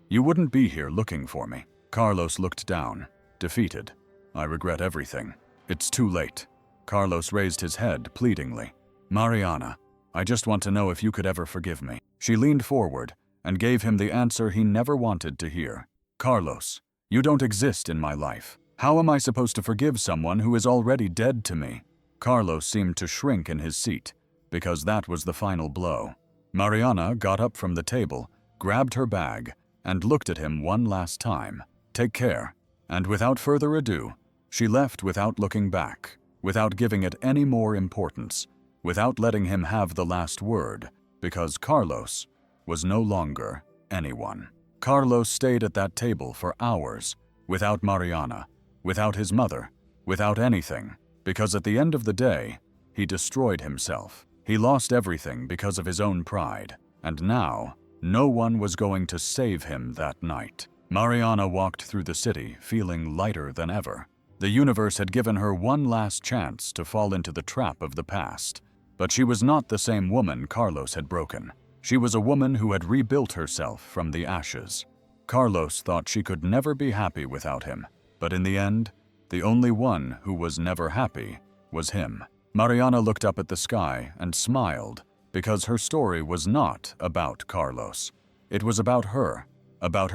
A: you wouldn't be here looking for me." Carlos looked down, defeated. "I regret everything. It's too late." Carlos raised his head pleadingly. "Mariana, I just want to know if you could ever forgive me." She leaned forward and gave him the answer he never wanted to hear. "Carlos, you don't exist in my life. How am I supposed to forgive someone who is already dead to me?" Carlos seemed to shrink in his seat, because that was the final blow. Mariana got up from the table, grabbed her bag, and looked at him one last time. "Take care." And without further ado, she left without looking back, without giving it any more importance, without letting him have the last word, because Carlos was no longer anyone. Carlos stayed at that table for hours, without Mariana, without his mother, without anything, because at the end of the day, he destroyed himself. He lost everything because of his own pride, and now, no one was going to save him that night. Mariana walked through the city feeling lighter than ever. The universe had given her one last chance to fall into the trap of the past, but she was not the same woman Carlos had broken. She was a woman who had rebuilt herself from the ashes. Carlos thought she could never be happy without him, but in the end, the only one who was never happy was him. Mariana looked up at the sky and smiled, because her story was not about Carlos. It was about her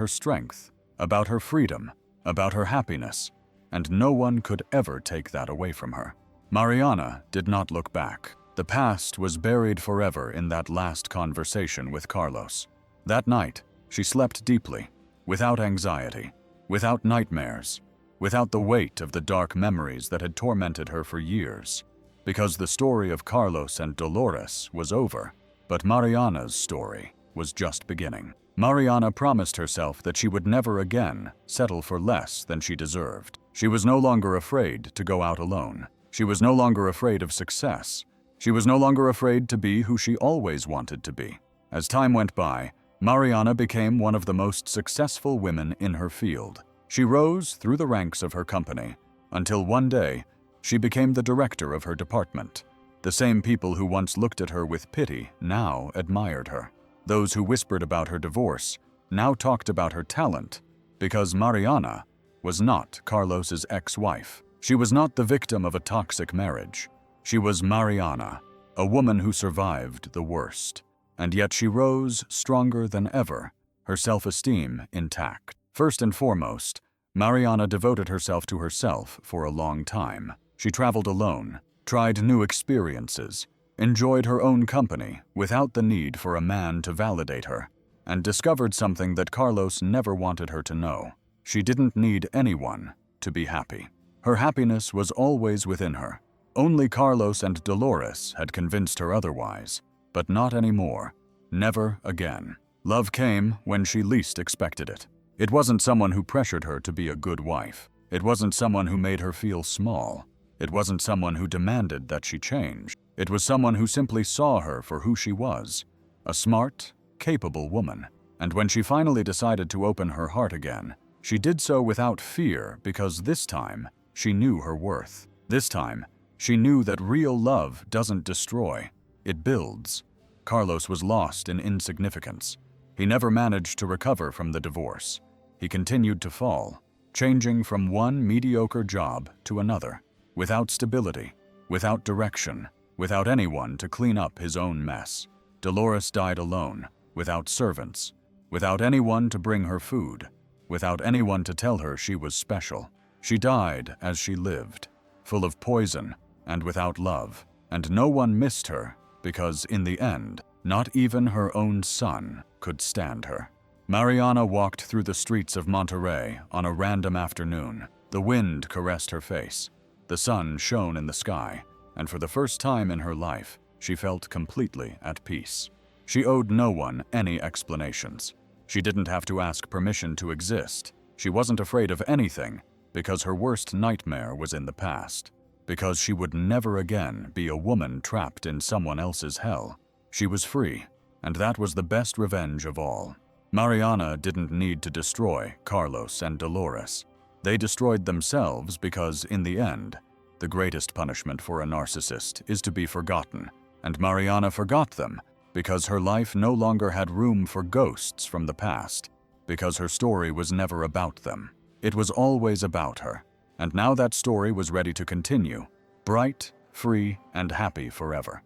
A: strength, about her freedom, about her happiness, and no one could ever take that away from her. Mariana did not look back. The past was buried forever in that last conversation with Carlos. That night, she slept deeply, without anxiety, without nightmares, without the weight of the dark memories that had tormented her for years. Because the story of Carlos and Dolores was over, but Mariana's story was just beginning. Mariana promised herself that she would never again settle for less than she deserved. She was no longer afraid to go out alone. She was no longer afraid of success. She was no longer afraid to be who she always wanted to be. As time went by, Mariana became one of the most successful women in her field. She rose through the ranks of her company, until one day, she became the director of her department. The same people who once looked at her with pity now admired her. Those who whispered about her divorce now talked about her talent, because Mariana was not Carlos's ex-wife. She was not the victim of a toxic marriage. She was Mariana, a woman who survived the worst. And yet she rose stronger than ever, her self-esteem intact. First and foremost, Mariana devoted herself to herself for a long time. She traveled alone, tried new experiences, enjoyed her own company without the need for a man to validate her, and discovered something that Carlos never wanted her to know. She didn't need anyone to be happy. Her happiness was always within her. Only Carlos and Dolores had convinced her otherwise, but not anymore. Never again. Love came when she least expected it. It wasn't someone who pressured her to be a good wife. It wasn't someone who made her feel small. It wasn't someone who demanded that she change. It was someone who simply saw her for who she was, a smart, capable woman. And when she finally decided to open her heart again, she did so without fear, because this time, she knew her worth. This time, she knew that real love doesn't destroy, it builds. Carlos was lost in insignificance. He never managed to recover from the divorce. He continued to fall, changing from one mediocre job to another, without stability, without direction, without anyone to clean up his own mess. Dolores died alone, without servants, without anyone to bring her food, without anyone to tell her she was special. She died as she lived, full of poison and without love, and no one missed her because, in the end, not even her own son could stand her. Mariana walked through the streets of Monterrey on a random afternoon. The wind caressed her face. The sun shone in the sky, and for the first time in her life, she felt completely at peace. She owed no one any explanations. She didn't have to ask permission to exist. She wasn't afraid of anything, because her worst nightmare was in the past. Because she would never again be a woman trapped in someone else's hell. She was free, and that was the best revenge of all. Mariana didn't need to destroy Carlos and Dolores. They destroyed themselves because, in the end, the greatest punishment for a narcissist is to be forgotten, and Mariana forgot them because her life no longer had room for ghosts from the past, because her story was never about them. It was always about her, and now that story was ready to continue, bright, free, and happy forever.